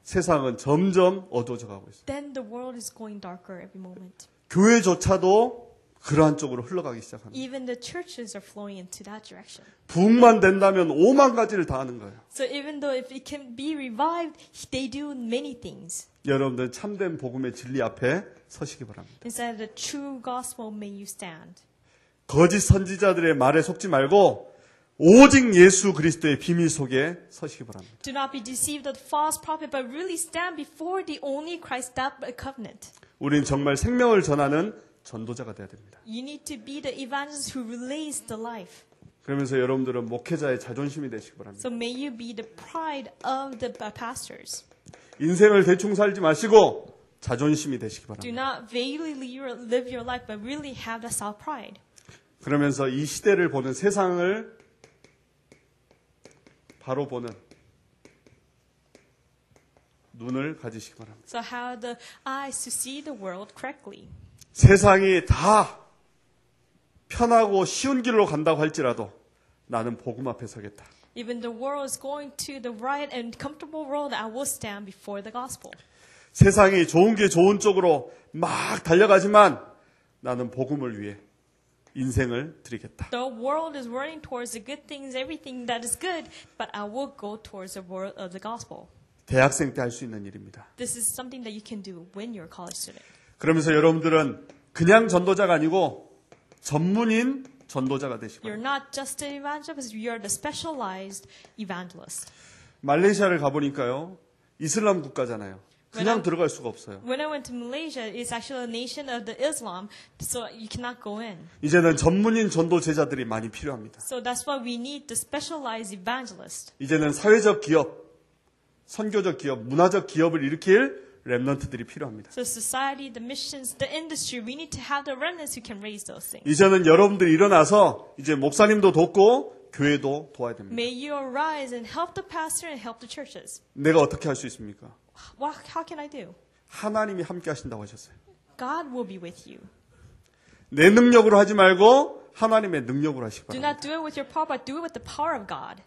세상은 점점 어두워져 가고 있어요. Then the world is going darker every moment. 교회조차도 그러한 쪽으로 흘러가기 시작합니다. Even the churches are flowing into that direction. 부흥만 된다면 5만 가지를 다 하는 거예요. So even though if it can be revived, they do many things. 여러분들 참된 복음의 진리 앞에 서시기 바랍니다. Instead of the true gospel, may you stand. 거짓 선지자들의 말에 속지 말고 오직 예수 그리스도의 비밀 속에 서시기 바랍니다. Do not be deceived of the false prophet, but really stand before the only Christ that covenant. 우린 정말 생명을 전하는 전도자가 돼야 됩니다. You need to be the evangelist who relays the life. 그러면서 여러분들은 목회자의 자존심이 되시기 바랍니다. So may you be the pride of the pastors. 인생을 대충 살지 마시고 자존심이 되시기 Do 바랍니다. not vaguely live your life, but really have the self-pride. 그러면서 이 시대를 보는 세상을 바로 보는 눈을 가지시기 바랍니다. So have the eyes to see the world correctly. 세상이 다 편하고 쉬운 길로 간다고 할지라도 나는 복음 앞에 서겠다. Even the world is going to the right and comfortable road, I will stand before the gospel. 세상이 좋은 게 좋은 쪽으로 막 달려가지만 나는 복음을 위해 인생을 드리겠다. The world is running towards the good things, everything that is good, but I will go towards the world of the gospel. 대학생 때 할 수 있는 일입니다. This is something that you can do when you're a college student. 그러면서 여러분들은 그냥 전도자가 아니고 전문인 전도자가 되시기 You're 바랍니다. not just an evangelist, you're the specialized evangelist. 말레이시아를 가보니까요. 이슬람 국가잖아요. 그냥 들어갈 수가 없어요. When I went to Malaysia, it's actually a nation of the Islam, so you cannot go in. 이제는 전문인 전도 제자들이 많이 필요합니다. So that's why we need the specialized evangelist. 이제는 사회적 기업, 선교적 기업, 문화적 기업을 일으킬 랩런트들이 필요합니다. So society, the missions, the industry, we need to have the remnants who can raise those things. 이제는 여러분들이 일어나서 이제 목사님도 돕고 교회도 도와야 됩니다. May you arise and help the pastor and help the churches. 내가 어떻게 할 수 있습니까? How can I do? 하나님이 함께 하신다고 하셨어요. God will be with you. 내 능력으로 하지 말고 하나님의 능력으로 하시기 Do 바랍니다. not do it with your power, but do it with the power of God.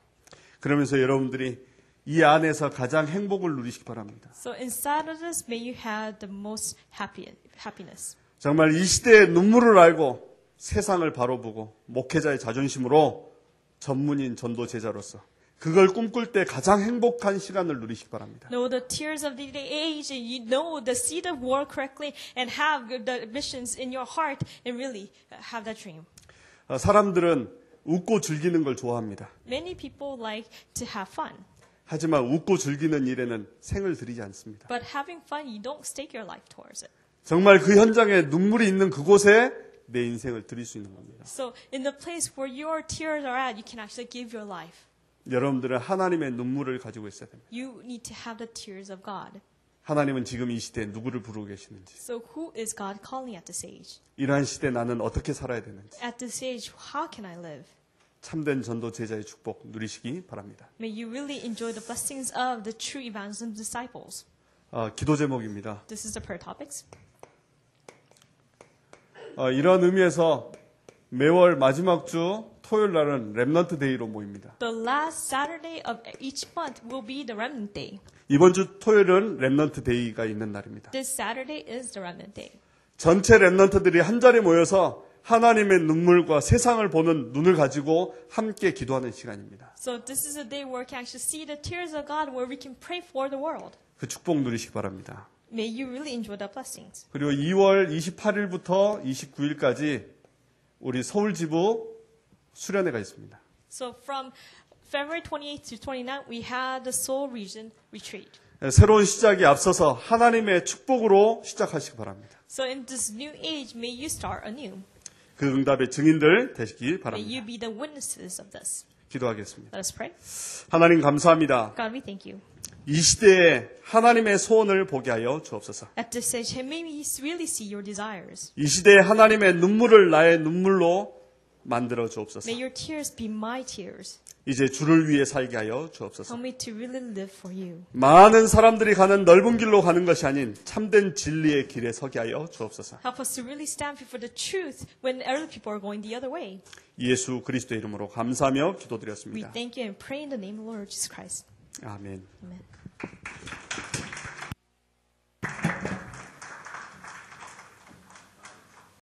그러면서 여러분들이 이 안에서 가장 행복을 누리시기 바랍니다. So inside of this, may you have the most happiness. 정말 이 시대의 눈물을 알고 세상을 바로 보고 목회자의 자존심으로 전문인 전도 제자로서 그걸 꿈꿀 때 가장 행복한 시간을 누리시기 바랍니다. Know the tears of the age, and you know the seed of war correctly, and have the missions in your heart, and really have that dream. 사람들은 웃고 즐기는 걸 좋아합니다. Many people like to have fun, 하지만 웃고 즐기는 일에는 생을 들이지 않습니다. but having fun, you don't stake your life towards it. 정말 그 현장에 눈물이 있는 그곳에 내 인생을 드릴 수 있는 겁니다. So in the place where your tears are at, you can actually give your life. 여러분들은 하나님의 눈물을 가지고 있어야 됩니다. You need to have the tears of God. 하나님은 지금 이 시대에 누구를 부르고 계시는지, So who is God calling at this age? 이러한 시대에 나는 어떻게 살아야 되는지 At this age, how can I live? 참된 전도 제자의 축복 누리시기 바랍니다. May you really enjoy the blessings of the true evangelism disciples. 기도 제목입니다. This is the prayer topics. 이런 의미에서 매월 마지막 주 토요일 날은 렘넌트 데이로 모입니다. The last Saturday of each month will be the Remnant Day. 이번 주 토요일은 렘넌트 데이가 있는 날입니다. This Saturday is the Remnant Day. 전체 렘넌트들이 한 자리에 모여서 하나님의 눈물과 세상을 보는 눈을 가지고 함께 기도하는 시간입니다. So this is a day where we can actually see the tears of God, where we can pray for the world. 그 축복 누리시기 바랍니다. May you really enjoy the blessings. 그리고 2월 28일부터 29일까지 우리 서울 지부 수련회가 있습니다. So from February 28th to 29th, we had the Seoul region retreat. 새로운 시작이 앞서서 하나님의 축복으로 시작하시기 바랍니다. So in this new age, may you start anew. 그 응답의 증인들 되시기 May 바랍니다. you be the witnesses of this. 기도하겠습니다. Let us pray. 하나님 감사합니다. God, we thank you. 이 시대에 하나님의 소원을 보게 하여 주옵소서. At this age, may we really see your desires. 이 시대에 하나님의 눈물을 나의 눈물로 만들어 주옵소서. May your tears be my tears. 이제 주를 위해 살게 하여 주옵소서. Help me to really live for you. 많은 사람들이 가는 넓은 길로 가는 것이 아닌 참된 진리의 길에 서게 하여 주옵소서. Help us to really stand before the truth when other people are going the other way. 예수 그리스도의 이름으로 감사하며 We 기도드렸습니다. thank you and pray in the name of the Lord Jesus Christ. 아멘. Amen.